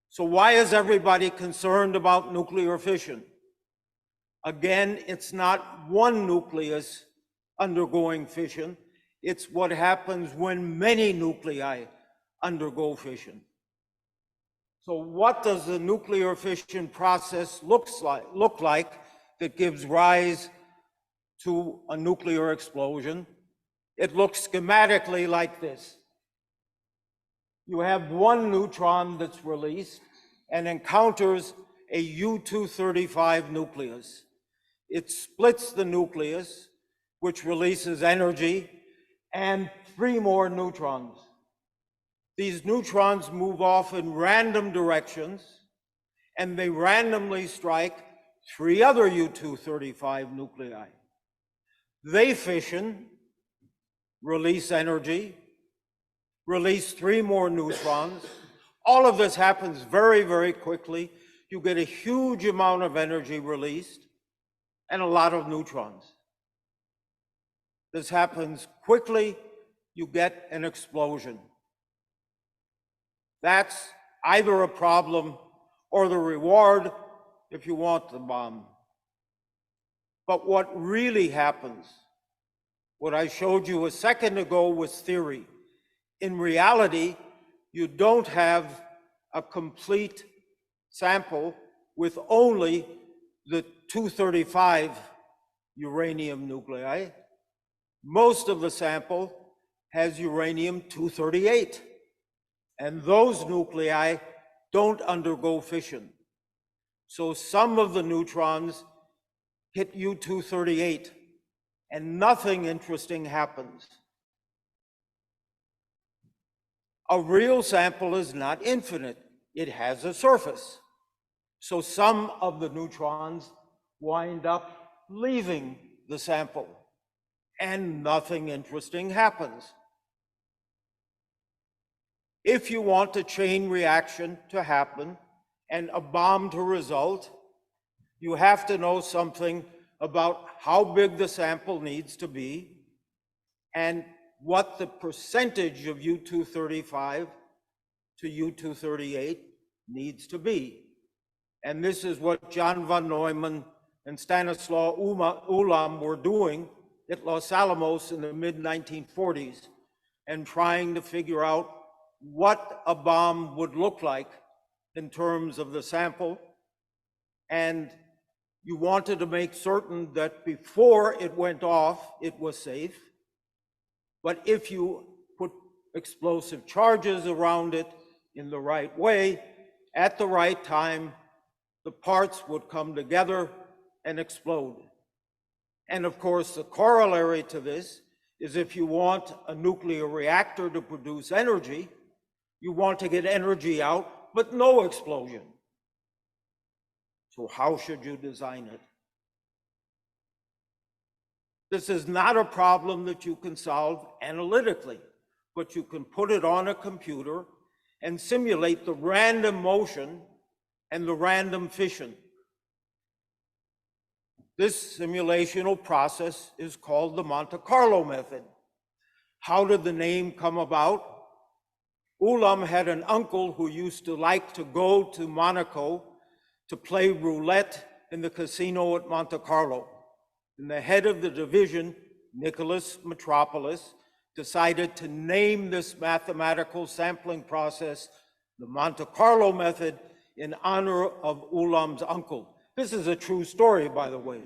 So why is everybody concerned about nuclear fission? Again, it's not one nucleus undergoing fission. It's what happens when many nuclei undergo fission. So what does the nuclear fission process look like that gives rise to a nuclear explosion? It looks schematically like this. You have one neutron that's released and encounters a U-235 nucleus. It splits the nucleus, which releases energy, and 3 more neutrons. These neutrons move off in random directions, and they randomly strike 3 other U-235 nuclei. They fission, release energy, release 3 more neutrons. All of this happens very, very quickly. You get a huge amount of energy released and a lot of neutrons. This happens quickly, you get an explosion. That's either a problem or the reward if you want the bomb. But what really happens, what I showed you a second ago was theory. In reality, you don't have a complete sample with only the 235 uranium nuclei. Most of the sample has uranium-238, and those nuclei don't undergo fission. So some of the neutrons hit U-238, and nothing interesting happens. A real sample is not infinite. It has a surface. So some of the neutrons wind up leaving the sample, and nothing interesting happens. If you want a chain reaction to happen and a bomb to result, you have to know something about how big the sample needs to be and what the percentage of U-235 to U-238 needs to be. And this is what John von Neumann and Stanislaw Ulam were doing at Los Alamos in the mid-1940s and trying to figure out what a bomb would look like in terms of the sample. And you wanted to make certain that before it went off, it was safe. But if you put explosive charges around it in the right way, at the right time, the parts would come together and explode. And of course, the corollary to this is if you want a nuclear reactor to produce energy, you want to get energy out, but no explosion. So how should you design it? This is not a problem that you can solve analytically, but you can put it on a computer and simulate the random motion and the random fission. This simulational process is called the Monte Carlo method. How did the name come about? Ulam had an uncle who used to like to go to Monaco to play roulette in the casino at Monte Carlo. And the head of the division, Nicholas Metropolis, decided to name this mathematical sampling process the Monte Carlo method in honor of Ulam's uncle. This is a true story, by the way.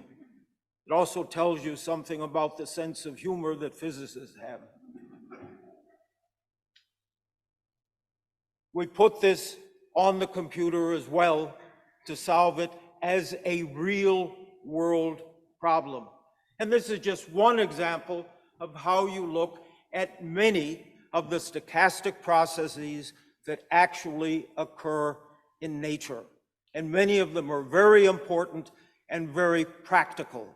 It also tells you something about the sense of humor that physicists have. We put this on the computer as well to solve it as a real world problem. And this is just one example of how you look at many of the stochastic processes that actually occur in nature. And many of them are very important and very practical.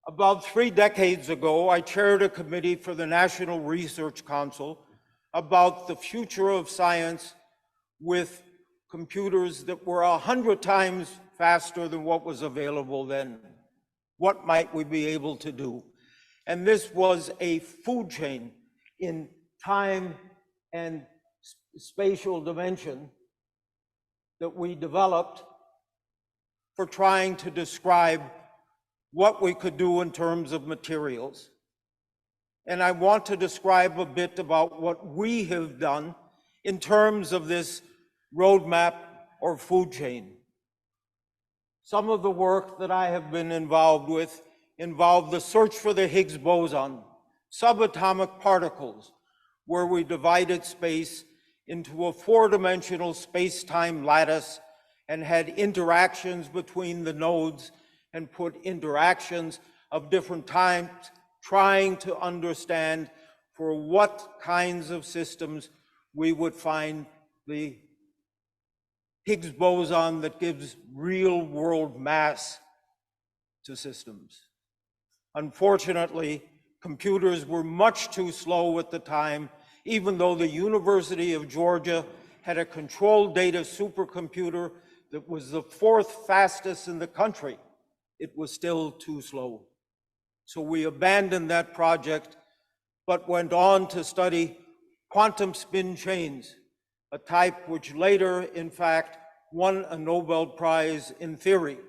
About 3 decades ago, I chaired a committee for the National Research Council about the future of science with computers that were 100 times faster than what was available then. What might we be able to do? And this was a food chain in time and spatial dimension that we developed for trying to describe what we could do in terms of materials. And I want to describe a bit about what we have done in terms of this roadmap or food chain. Some of the work that I have been involved with involved the search for the Higgs boson, subatomic particles, where we divided space into a 4-dimensional space-time lattice and had interactions between the nodes and put interactions of different types, trying to understand for what kinds of systems we would find the Higgs boson that gives real-world mass to systems. Unfortunately, computers were much too slow at the time, even though the University of Georgia had a controlled data supercomputer that was the 4th fastest in the country. It was still too slow. So we abandoned that project, but went on to study quantum spin chains, a type which later, in fact, won a Nobel Prize in theory.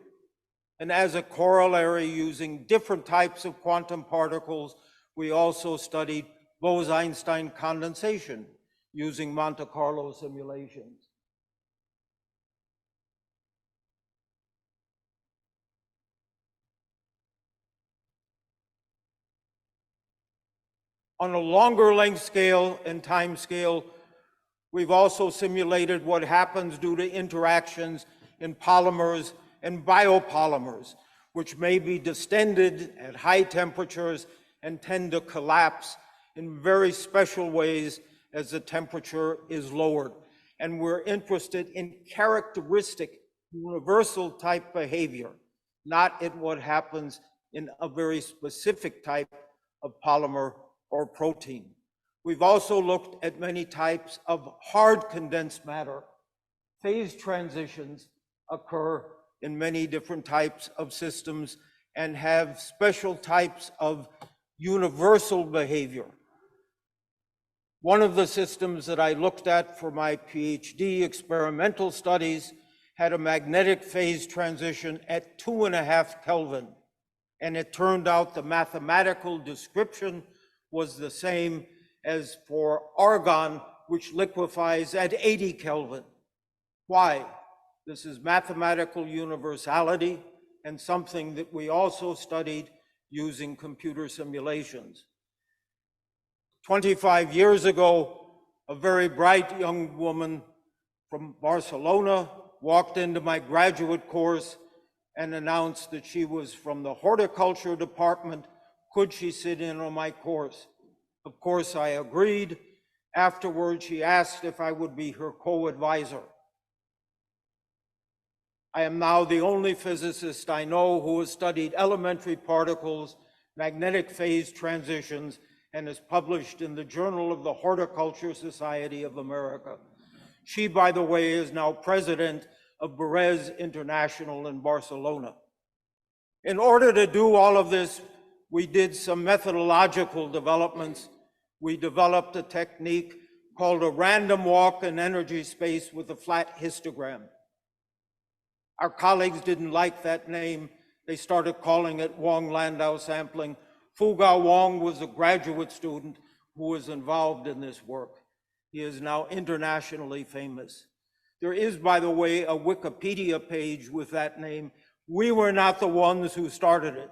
And as a corollary, using different types of quantum particles, we also studied Bose-Einstein condensation using Monte Carlo simulations. On a longer length scale and time scale, we've also simulated what happens due to interactions in polymers and biopolymers, which may be distended at high temperatures and tend to collapse in very special ways as the temperature is lowered. And we're interested in characteristic universal type behavior, not in what happens in a very specific type of polymer or protein. We've also looked at many types of hard condensed matter. Phase transitions occur in many different types of systems and have special types of universal behavior. One of the systems that I looked at for my PhD experimental studies had a magnetic phase transition at 2.5 Kelvin. And it turned out the mathematical description was the same as for argon, which liquefies at 80 Kelvin. Why? This is mathematical universality and something that we also studied using computer simulations. 25 years ago, a very bright young woman from Barcelona walked into my graduate course and announced that she was from the horticulture department. Could she sit in on my course? Of course, I agreed. Afterwards, she asked if I would be her co-advisor. I am now the only physicist I know who has studied elementary particles, magnetic phase transitions, and is published in the Journal of the Horticulture Society of America. She, by the way, is now president of Berez International in Barcelona. In order to do all of this, we did some methodological developments. We developed a technique called a random walk in energy space with a flat histogram. Our colleagues didn't like that name. They started calling it Wong-Landau sampling. Fu Gao Wong was a graduate student who was involved in this work. He is now internationally famous. There is, by the way, a Wikipedia page with that name. We were not the ones who started it.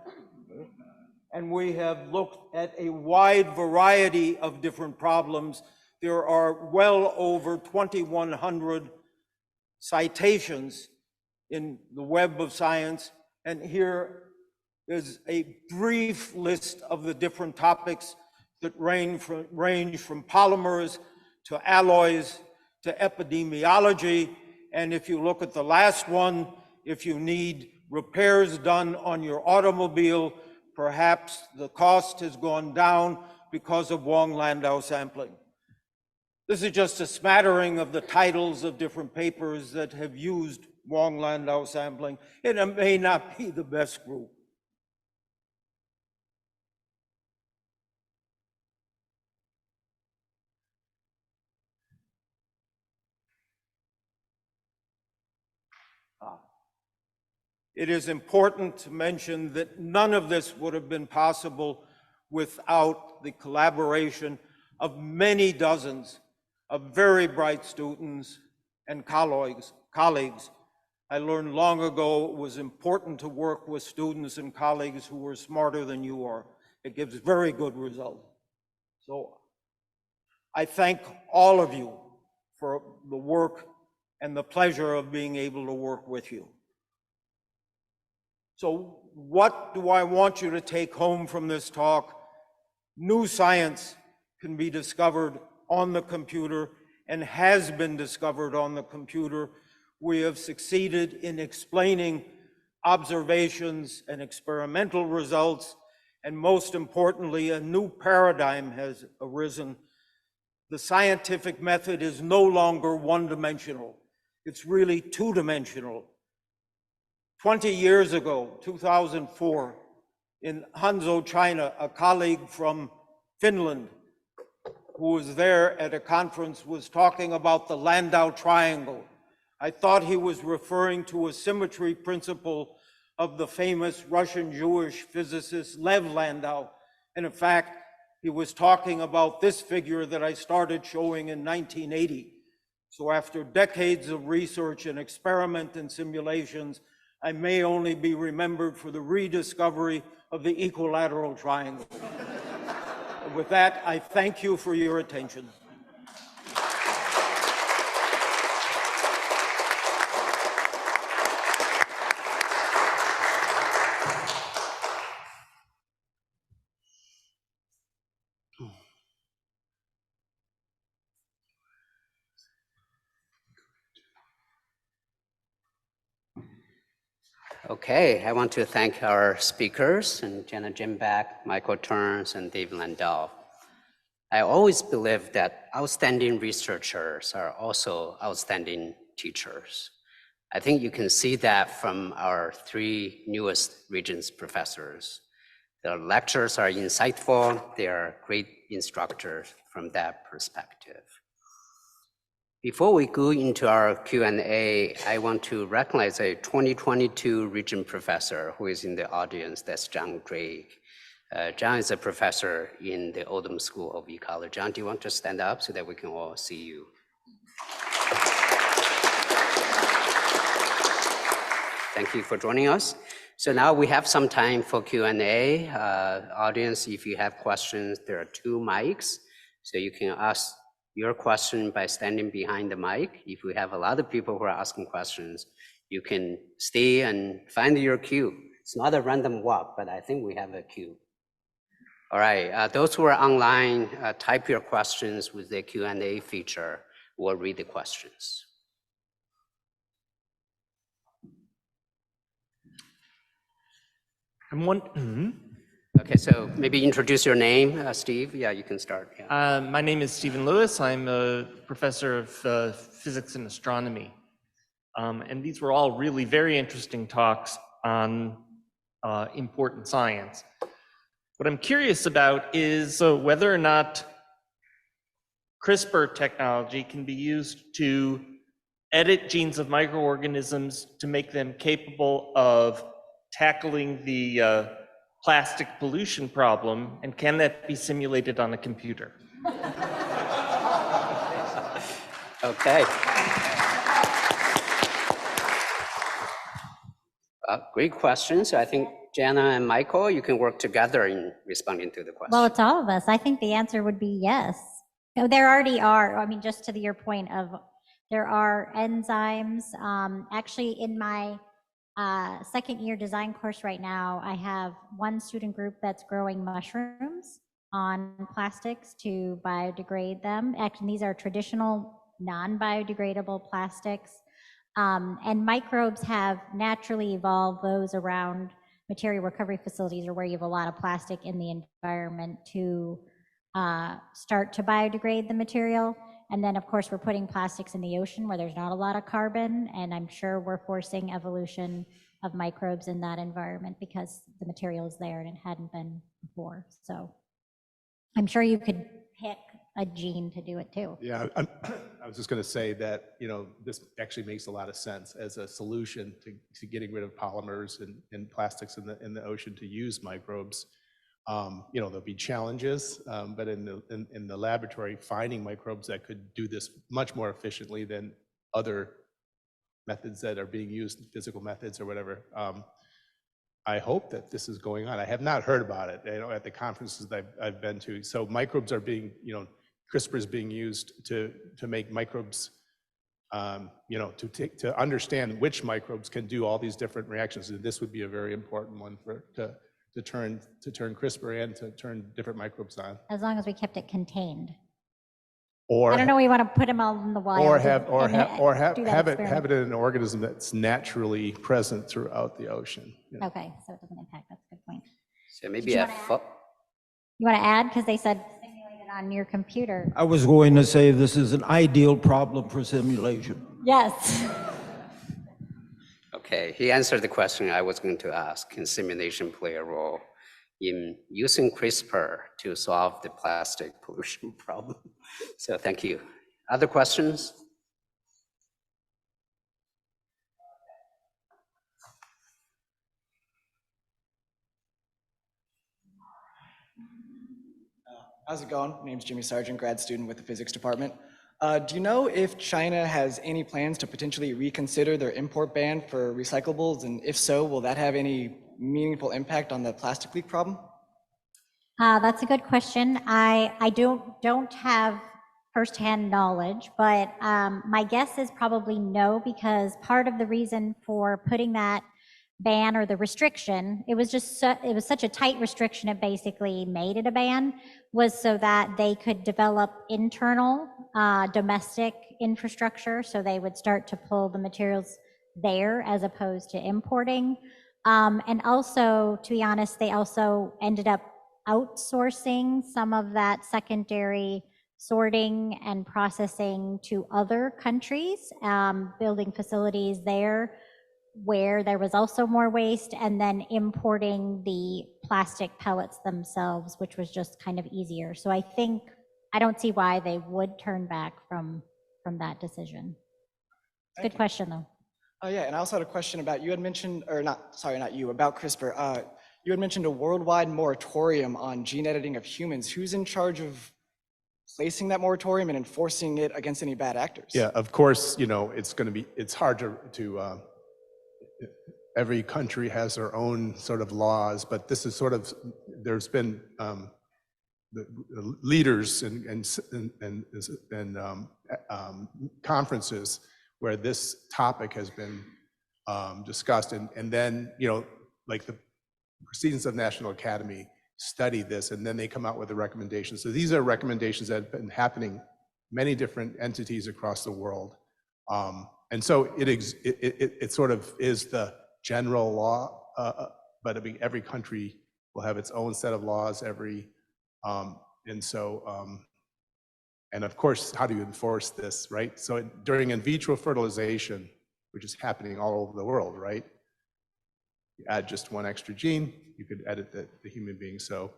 And we have looked at a wide variety of different problems. There are well over 2,100 citations in the Web of Science, and here is a brief list of the different topics that range from polymers to alloys to epidemiology. And if you look at the last one, if you need repairs done on your automobile, perhaps the cost has gone down because of Wong-Landau sampling. This is just a smattering of the titles of different papers that have used Wong-Landau sampling, and it may not be the best group. It is important to mention that none of this would have been possible without the collaboration of many dozens of very bright students and colleagues. I learned long ago it was important to work with students and colleagues who were smarter than you are. It gives very good results. So I thank all of you for the work and the pleasure of being able to work with you. So what do I want you to take home from this talk? New science can be discovered on the computer and has been discovered on the computer. We have succeeded in explaining observations and experimental results, and most importantly, a new paradigm has arisen. The scientific method is no longer one-dimensional. It's really two-dimensional. 20 years ago, 2004, in Hangzhou, China, a colleague from Finland who was there at a conference was talking about the Landau triangle. I thought he was referring to a symmetry principle of the famous Russian Jewish physicist Lev Landau. And in fact, he was talking about this figure that I started showing in 1980. So after decades of research and experiment and simulations, I may only be remembered for the rediscovery of the equilateral triangle. With that, I thank you for your attention. Okay, I want to thank our speakers, and Jenna Jimback, Michael Turns, and Dave Landau. I always believe that outstanding researchers are also outstanding teachers. I think you can see that from our 3 newest Regents Professors. Their lectures are insightful, they are great instructors from that perspective. Before we go into our Q&A, I want to recognize a 2022 Regent Professor who is in the audience, that's John Drake. John is a professor in the Oldham School of Ecology. John, do you want to stand up so that we can all see you? Thank you for joining us. So now we have some time for Q&A. Audience, if you have questions, there are 2 mics, so you can ask your question by standing behind the mic. If we have a lot of people who are asking questions, you can stay and find your queue. It's not a random walk, but I think we have a queue. All right, those who are online, type your questions with the Q&A feature. We'll read the questions. Okay, so maybe introduce your name, Steve. Yeah, you can start. Yeah. My name is Stephen Lewis. I'm a professor of physics and astronomy. And these were all really very interesting talks on important science. What I'm curious about is whether or not CRISPR technology can be used to edit genes of microorganisms to make them capable of tackling the plastic pollution problem, and can that be simulated on a computer? Okay. Great question. So I think Jana and Michael, you can work together in responding to the question. Well, it's all of us. I think the answer would be yes. No, there already are. I mean, just to your point of there are enzymes. Actually, in my second year design course right now, I have one student group that's growing mushrooms on plastics to biodegrade them. Actually, these are traditional non-biodegradable plastics. And microbes have naturally evolved those around material recovery facilities or where you have a lot of plastic in the environment to start to biodegrade the material. And then, of course, we're putting plastics in the ocean where there's not a lot of carbon, and I'm sure we're forcing evolution of microbes in that environment because the material is there and it hadn't been before. So I'm sure you could pick a gene to do it too. Yeah, I was just going to say that, this actually makes a lot of sense as a solution to getting rid of polymers and plastics in the ocean to use microbes. There'll be challenges, but in the laboratory, finding microbes that could do this much more efficiently than other methods that are being used, physical methods or whatever. I hope that this is going on. I have not heard about it, at the conferences that I've been to. So microbes are being, CRISPR is being used to make microbes, to understand which microbes can do all these different reactions. And this would be a very important one to turn CRISPR and to turn different microbes on. As long as we kept it contained. Or I don't know, we want to put them all in the wild. Or have it experiment. in an organism that's naturally present throughout the ocean. Okay, so it doesn't impact. That's a good point. So maybe you want to add? Because they said simulated on your computer. I was going to say this is an ideal problem for simulation. Yes. Okay, he answered the question I was going to ask. Can simulation play a role in using CRISPR to solve the plastic pollution problem? So thank you. Other questions? How's it going? My name's Jimmy Sargent, grad student with the physics department. Do you know if China has any plans to potentially reconsider their import ban for recyclables? And if so, will that have any meaningful impact on the plastic leak problem? That's a good question. I don't have firsthand knowledge, but my guess is probably no, because part of the reason for putting that ban or the restriction, it was such a tight restriction, it basically made it a ban, was so that they could develop internal domestic infrastructure, so they would start to pull the materials there as opposed to importing. And also, to be honest, they also ended up outsourcing some of that secondary sorting and processing to other countries, building facilities there where there was also more waste, and then importing the plastic pellets themselves, which was just kind of easier. So I don't see why they would turn back from that decision. Good question though. Oh yeah, and I also had a question about, you had mentioned, or not you, about CRISPR. You had mentioned a worldwide moratorium on gene editing of humans. Who's in charge of placing that moratorium and enforcing it against any bad actors? Yeah, of course, it's hard to every country has their own sort of laws, but this is sort of, there's been the leaders and conferences where this topic has been discussed, and then like the Proceedings of National Academy study this, and then they come out with the recommendations. So these are recommendations that have been happening many different entities across the world, and so it sort of is the general law, but I mean, every country will have its own set of laws. And of course, how do you enforce this, right? So during in vitro fertilization, which is happening all over the world, right? You add just one extra gene, you could edit the human being. So,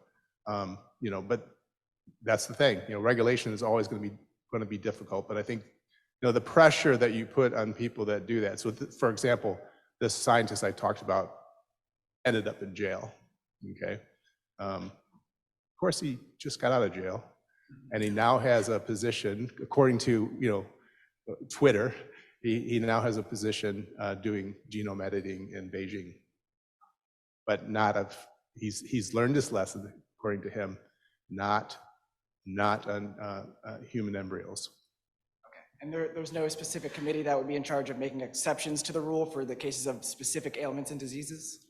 you know, but that's the thing. You know, regulation is always going to be difficult. But I think, you know, the pressure that you put on people that do that. So, for example, this scientist I talked about ended up in jail. Okay, of course he just got out of jail, and he now has a position, according to, you know, Twitter. He now has a position doing genome editing in Beijing, but not of, he's learned this lesson, according to him, not on human embryos. And there's no specific committee that would be in charge of making exceptions to the rule for the cases of specific ailments and diseases?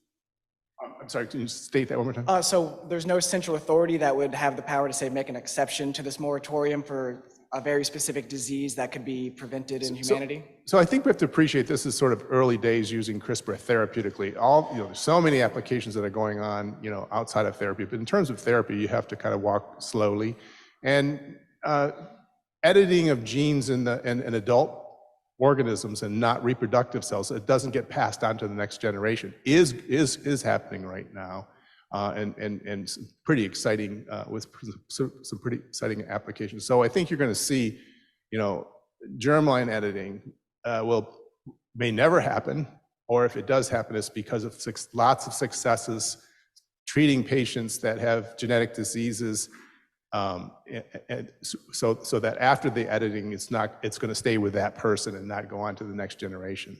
I'm sorry, can you state that one more time? So there's no central authority that would have the power to say make an exception to this moratorium for a very specific disease that could be prevented in humanity? So I think we have to appreciate this is sort of early days using CRISPR therapeutically. You know, there's so many applications that are going on, you know, outside of therapy. But in terms of therapy, you have to kind of walk slowly. And editing of genes in adult organisms and not reproductive cells, it doesn't get passed on to the next generation, is happening right now. And pretty exciting with some pretty exciting applications. So I think you're going to see, you know, germline editing may never happen, or if it does happen, it's because of lots of successes treating patients that have genetic diseases, and so that after the editing, it's going to stay with that person and not go on to the next generation.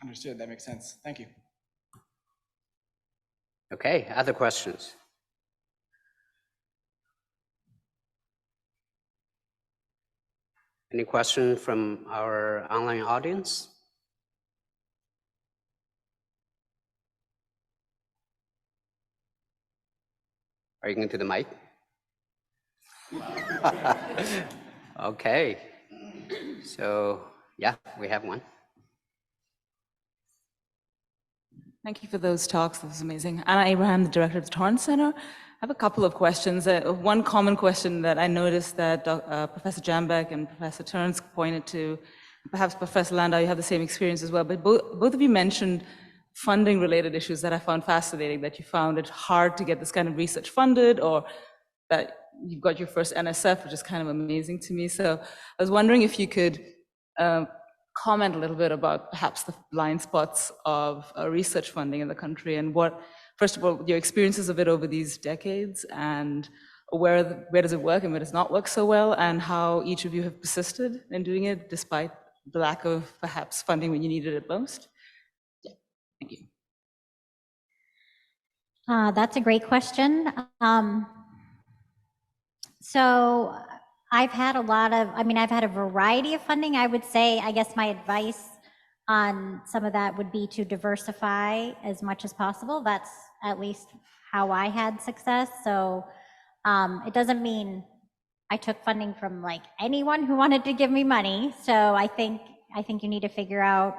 Understood. That makes sense. Thank you. Okay, other questions? Any question from our online audience? Are you going to the mic? Okay, so yeah, we have one. Thank you for those talks. That was amazing. Anna Abraham, the director of the Torrance Center. I have a couple of questions. One common question that I noticed that Professor Jambeck and Professor Turns pointed to, perhaps Professor Landau, you have the same experience as well, but both of you mentioned funding-related issues that I found fascinating, that you found it hard to get this kind of research funded, or that you've got your first NSF, which is kind of amazing to me. So I was wondering if you could comment a little bit about perhaps the blind spots of research funding in the country, and what, first of all, your experiences of it over these decades, and where does it work and where does it not work so well, and how each of you have persisted in doing it despite the lack of perhaps funding when you needed it most. Yeah, thank you. That's a great question. So I've had I've had a variety of funding. I would say, I guess my advice on some of that would be to diversify as much as possible. That's at least how I had success. So it doesn't mean I took funding from like anyone who wanted to give me money. So I think you need to figure out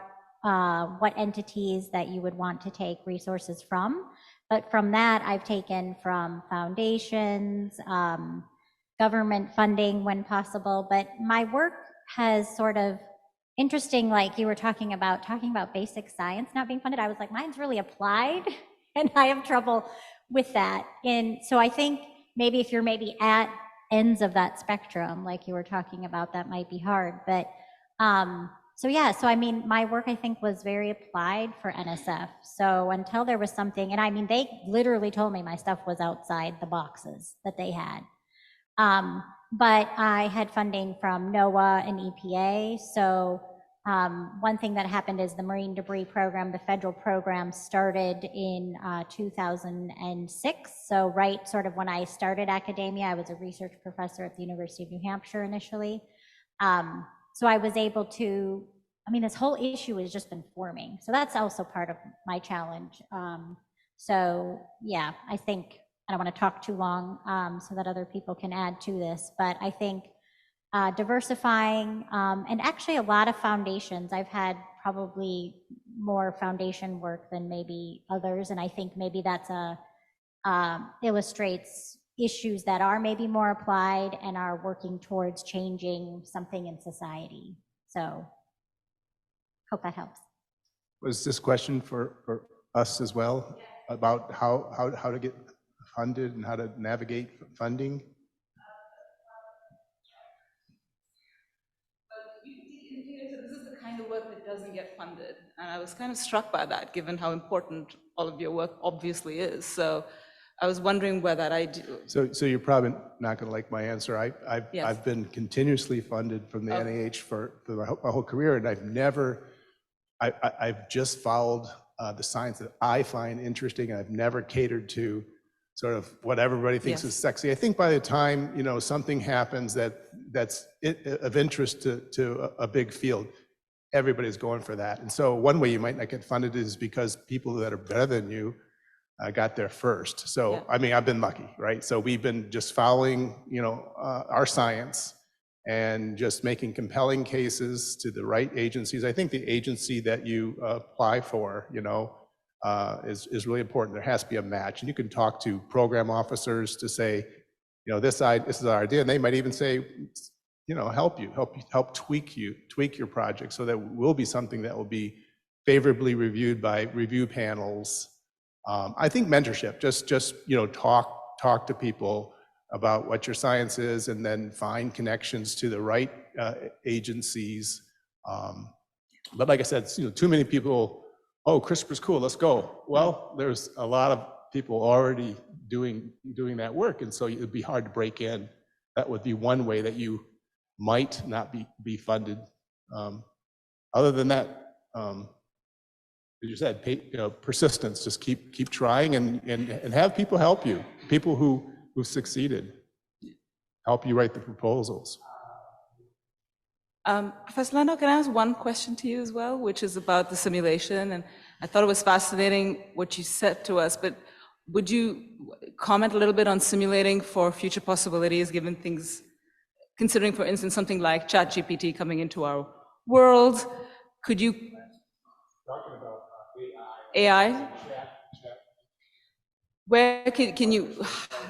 what entities that you would want to take resources from. But from that, I've taken from foundations, government funding when possible. But my work has sort of interesting, like you were talking about basic science not being funded. I was like, mine's really applied, and I have trouble with that. And so I think maybe if you're maybe at ends of that spectrum, like you were talking about, that might be hard. But so yeah, so I mean, my work I think was very applied for NSF. So until there was something, and I mean, they literally told me my stuff was outside the boxes that they had. But I had funding from NOAA and EPA. So one thing that happened is the Marine Debris Program, the federal program, started in 2006. So right sort of when I started academia, I was a research professor at the University of New Hampshire initially. So I was able to, I mean, this whole issue has just been forming. So that's also part of my challenge. So yeah, I think, I don't want to talk too long so that other people can add to this, but I think diversifying, and actually a lot of foundations, I've had probably more foundation work than maybe others, and I think maybe that's illustrates issues that are maybe more applied and are working towards changing something in society. So Hope that helps. Was this question for us as well, about how to get funded and how to navigate funding? This is the kind of work that doesn't get funded. And I was kind of struck by that, given how important all of your work obviously is. So I was wondering where that idea. So you're probably not going to like my answer. Yes. I've been continuously funded from the NIH for my whole career, and I've just followed the science that I find interesting, and I've never catered to sort of what everybody thinks is sexy. I think by the time, you know, something happens that's of interest to a big field, everybody's going for that. And so one way you might not get funded is because people that are better than you got there first. So, I mean, I've been lucky, right? So we've been just following, you know, our science and just making compelling cases to the right agencies. I think the agency that you apply for, you know, is really important. There has to be a match, and you can talk to program officers to say, you know, this is our idea, and they might even say, you know, help tweak your project so that it will be something that will be favorably reviewed by review panels. I think mentorship, just you know, talk to people about what your science is, and then find connections to the right agencies. But like I said, you know, too many people, oh, CRISPR's cool, let's go. Well, there's a lot of people already doing that work, and so it'd be hard to break in. That would be one way that you might not be funded. Other than that, as you said, you know, persistence. Just keep trying, and have people help you. People who've succeeded help you write the proposals. Professor Lando, can I ask one question to you as well, which is about the simulation? And I thought it was fascinating what you said to us, but would you comment a little bit on simulating for future possibilities, given things, considering, for instance, something like ChatGPT coming into our world? Could you? Talking about AI? Where can you,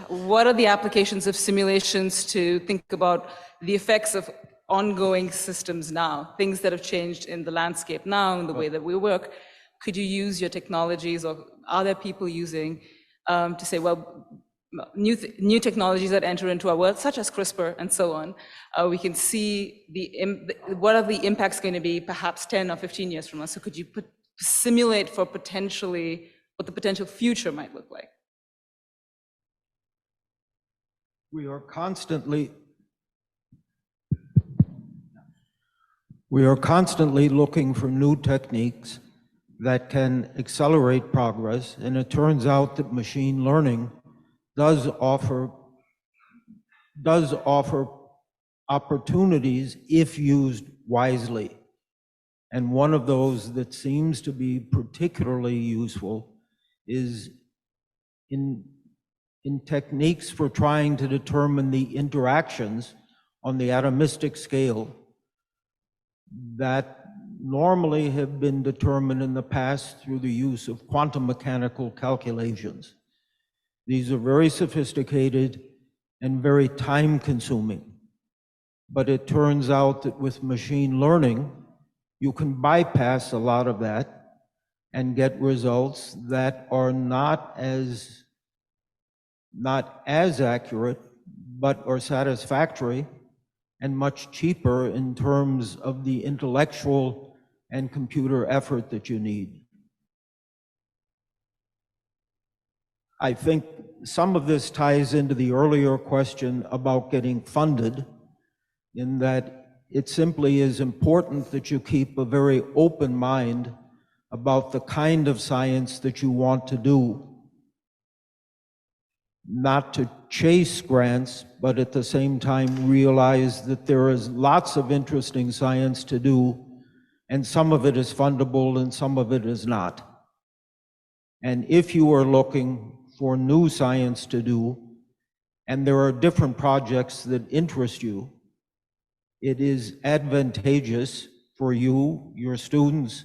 what are the applications of simulations to think about the effects of ongoing systems now, things that have changed in the landscape now, in the way that we work? Could you use your technologies, or are there people using to say, well, new technologies that enter into our world, such as CRISPR and so on, we can see what are the impacts going to be perhaps 10 or 15 years from now? So could you simulate for potentially what the potential future might look like? We are constantly looking for new techniques that can accelerate progress, and it turns out that machine learning does offer opportunities if used wisely. And one of those that seems to be particularly useful is in techniques for trying to determine the interactions on the atomistic scale that normally have been determined in the past through the use of quantum mechanical calculations. These are very sophisticated and very time-consuming, but it turns out that with machine learning, you can bypass a lot of that and get results that are not as accurate, but are satisfactory and much cheaper in terms of the intellectual and computer effort that you need. I think some of this ties into the earlier question about getting funded, in that it simply is important that you keep a very open mind about the kind of science that you want to do. Not to chase grants, but at the same time realize that there is lots of interesting science to do, and some of it is fundable and some of it is not. And if you are looking for new science to do, and there are different projects that interest you, it is advantageous for you, your students,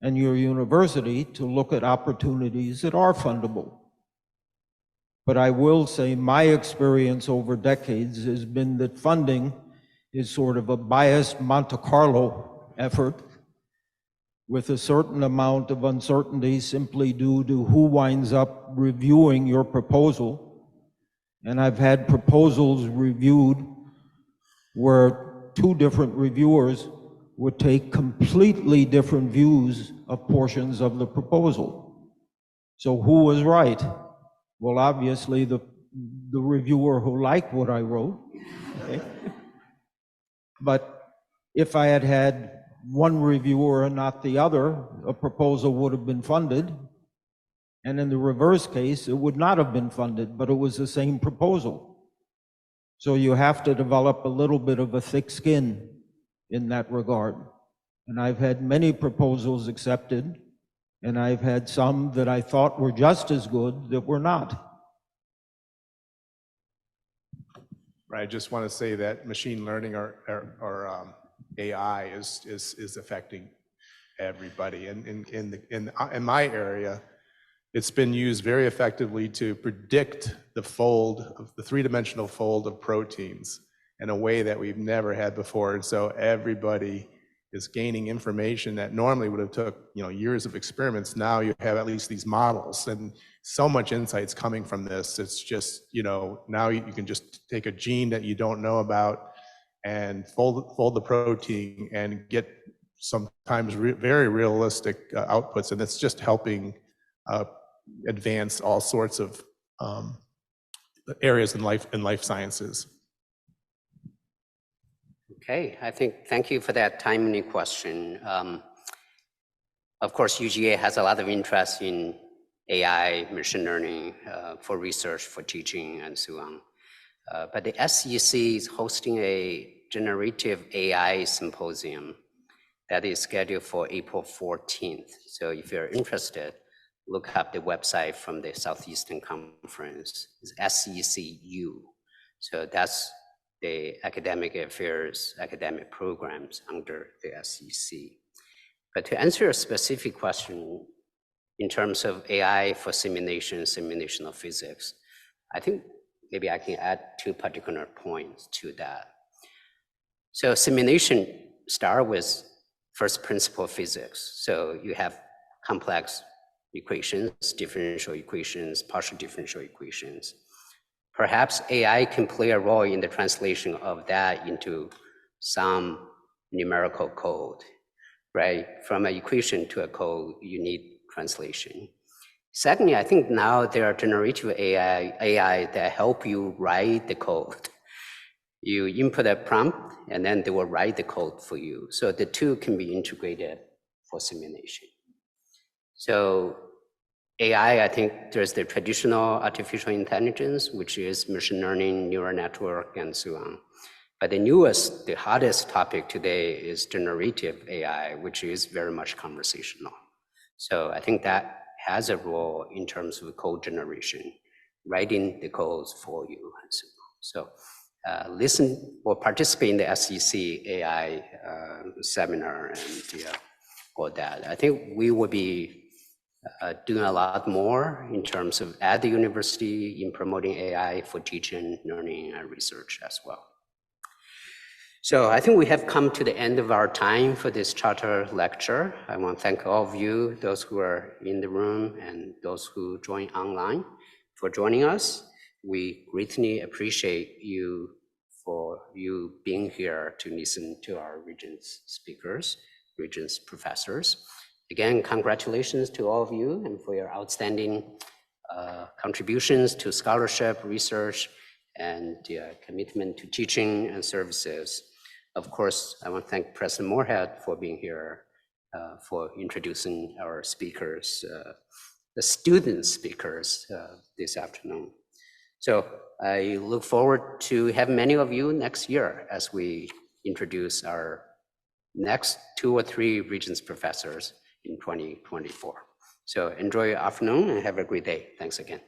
and your university to look at opportunities that are fundable. But I will say my experience over decades has been that funding is sort of a biased Monte Carlo effort, with a certain amount of uncertainty simply due to who winds up reviewing your proposal. And I've had proposals reviewed where two different reviewers would take completely different views of portions of the proposal. So who was right? Well, obviously the reviewer who liked what I wrote. Okay? But if I had had one reviewer and not the other, a proposal would have been funded. And in the reverse case, it would not have been funded, but it was the same proposal. So you have to develop a little bit of a thick skin in that regard. And I've had many proposals accepted, and I've had some that I thought were just as good that were not. Right, I just want to say that machine learning or AI is affecting everybody. And in my area, it's been used very effectively to predict the three-dimensional fold of proteins in a way that we've never had before. And so everybody is gaining information that normally would have took years of experiments. Now you have at least these models, and so much insight's coming from this. It's just, now you can just take a gene that you don't know about and fold the protein and get sometimes very realistic outputs, and it's just helping advance all sorts of areas in life sciences. Okay, thank you for that timely question. Of course, UGA has a lot of interest in AI, machine learning for research, for teaching, and so on. But the SEC is hosting a generative AI symposium that is scheduled for April 14th. So if you're interested, look up the website from the Southeastern Conference. It's SECU. So that's the academic affairs, academic programs under the SEC. But to answer a specific question in terms of AI for simulational physics, I think maybe I can add two particular points to that. So simulation start with first principle physics. So you have complex equations, differential equations, partial differential equations. Perhaps AI can play a role in the translation of that into some numerical code, right? From an equation to a code, you need translation. Secondly, I think now there are generative AI that help you write the code. You input a prompt, and then they will write the code for you. So the two can be integrated for simulation. So AI, I think there's the traditional artificial intelligence, which is machine learning, neural network, and so on. But the hottest topic today is generative AI, which is very much conversational. So I think that has a role in terms of code generation, writing the codes for you, and so on. So listen or participate in the SEC AI seminar and all that. I think we will be doing a lot more in terms of at the university in promoting AI for teaching, learning, and research as well. So I think we have come to the end of our time for this charter lecture. I want to thank all of you, those who are in the room and those who join online, for joining us. We greatly appreciate you for you being here to listen to our Regents speakers, Regents Professors. Again, congratulations to all of you and for your outstanding contributions to scholarship, research, and commitment to teaching and services. Of course, I want to thank President Moorhead for being here, for introducing our speakers, the student speakers this afternoon. So I look forward to having many of you next year as we introduce our next 2 or 3 Regents Professors in 2024. So enjoy your afternoon and have a great day. Thanks again.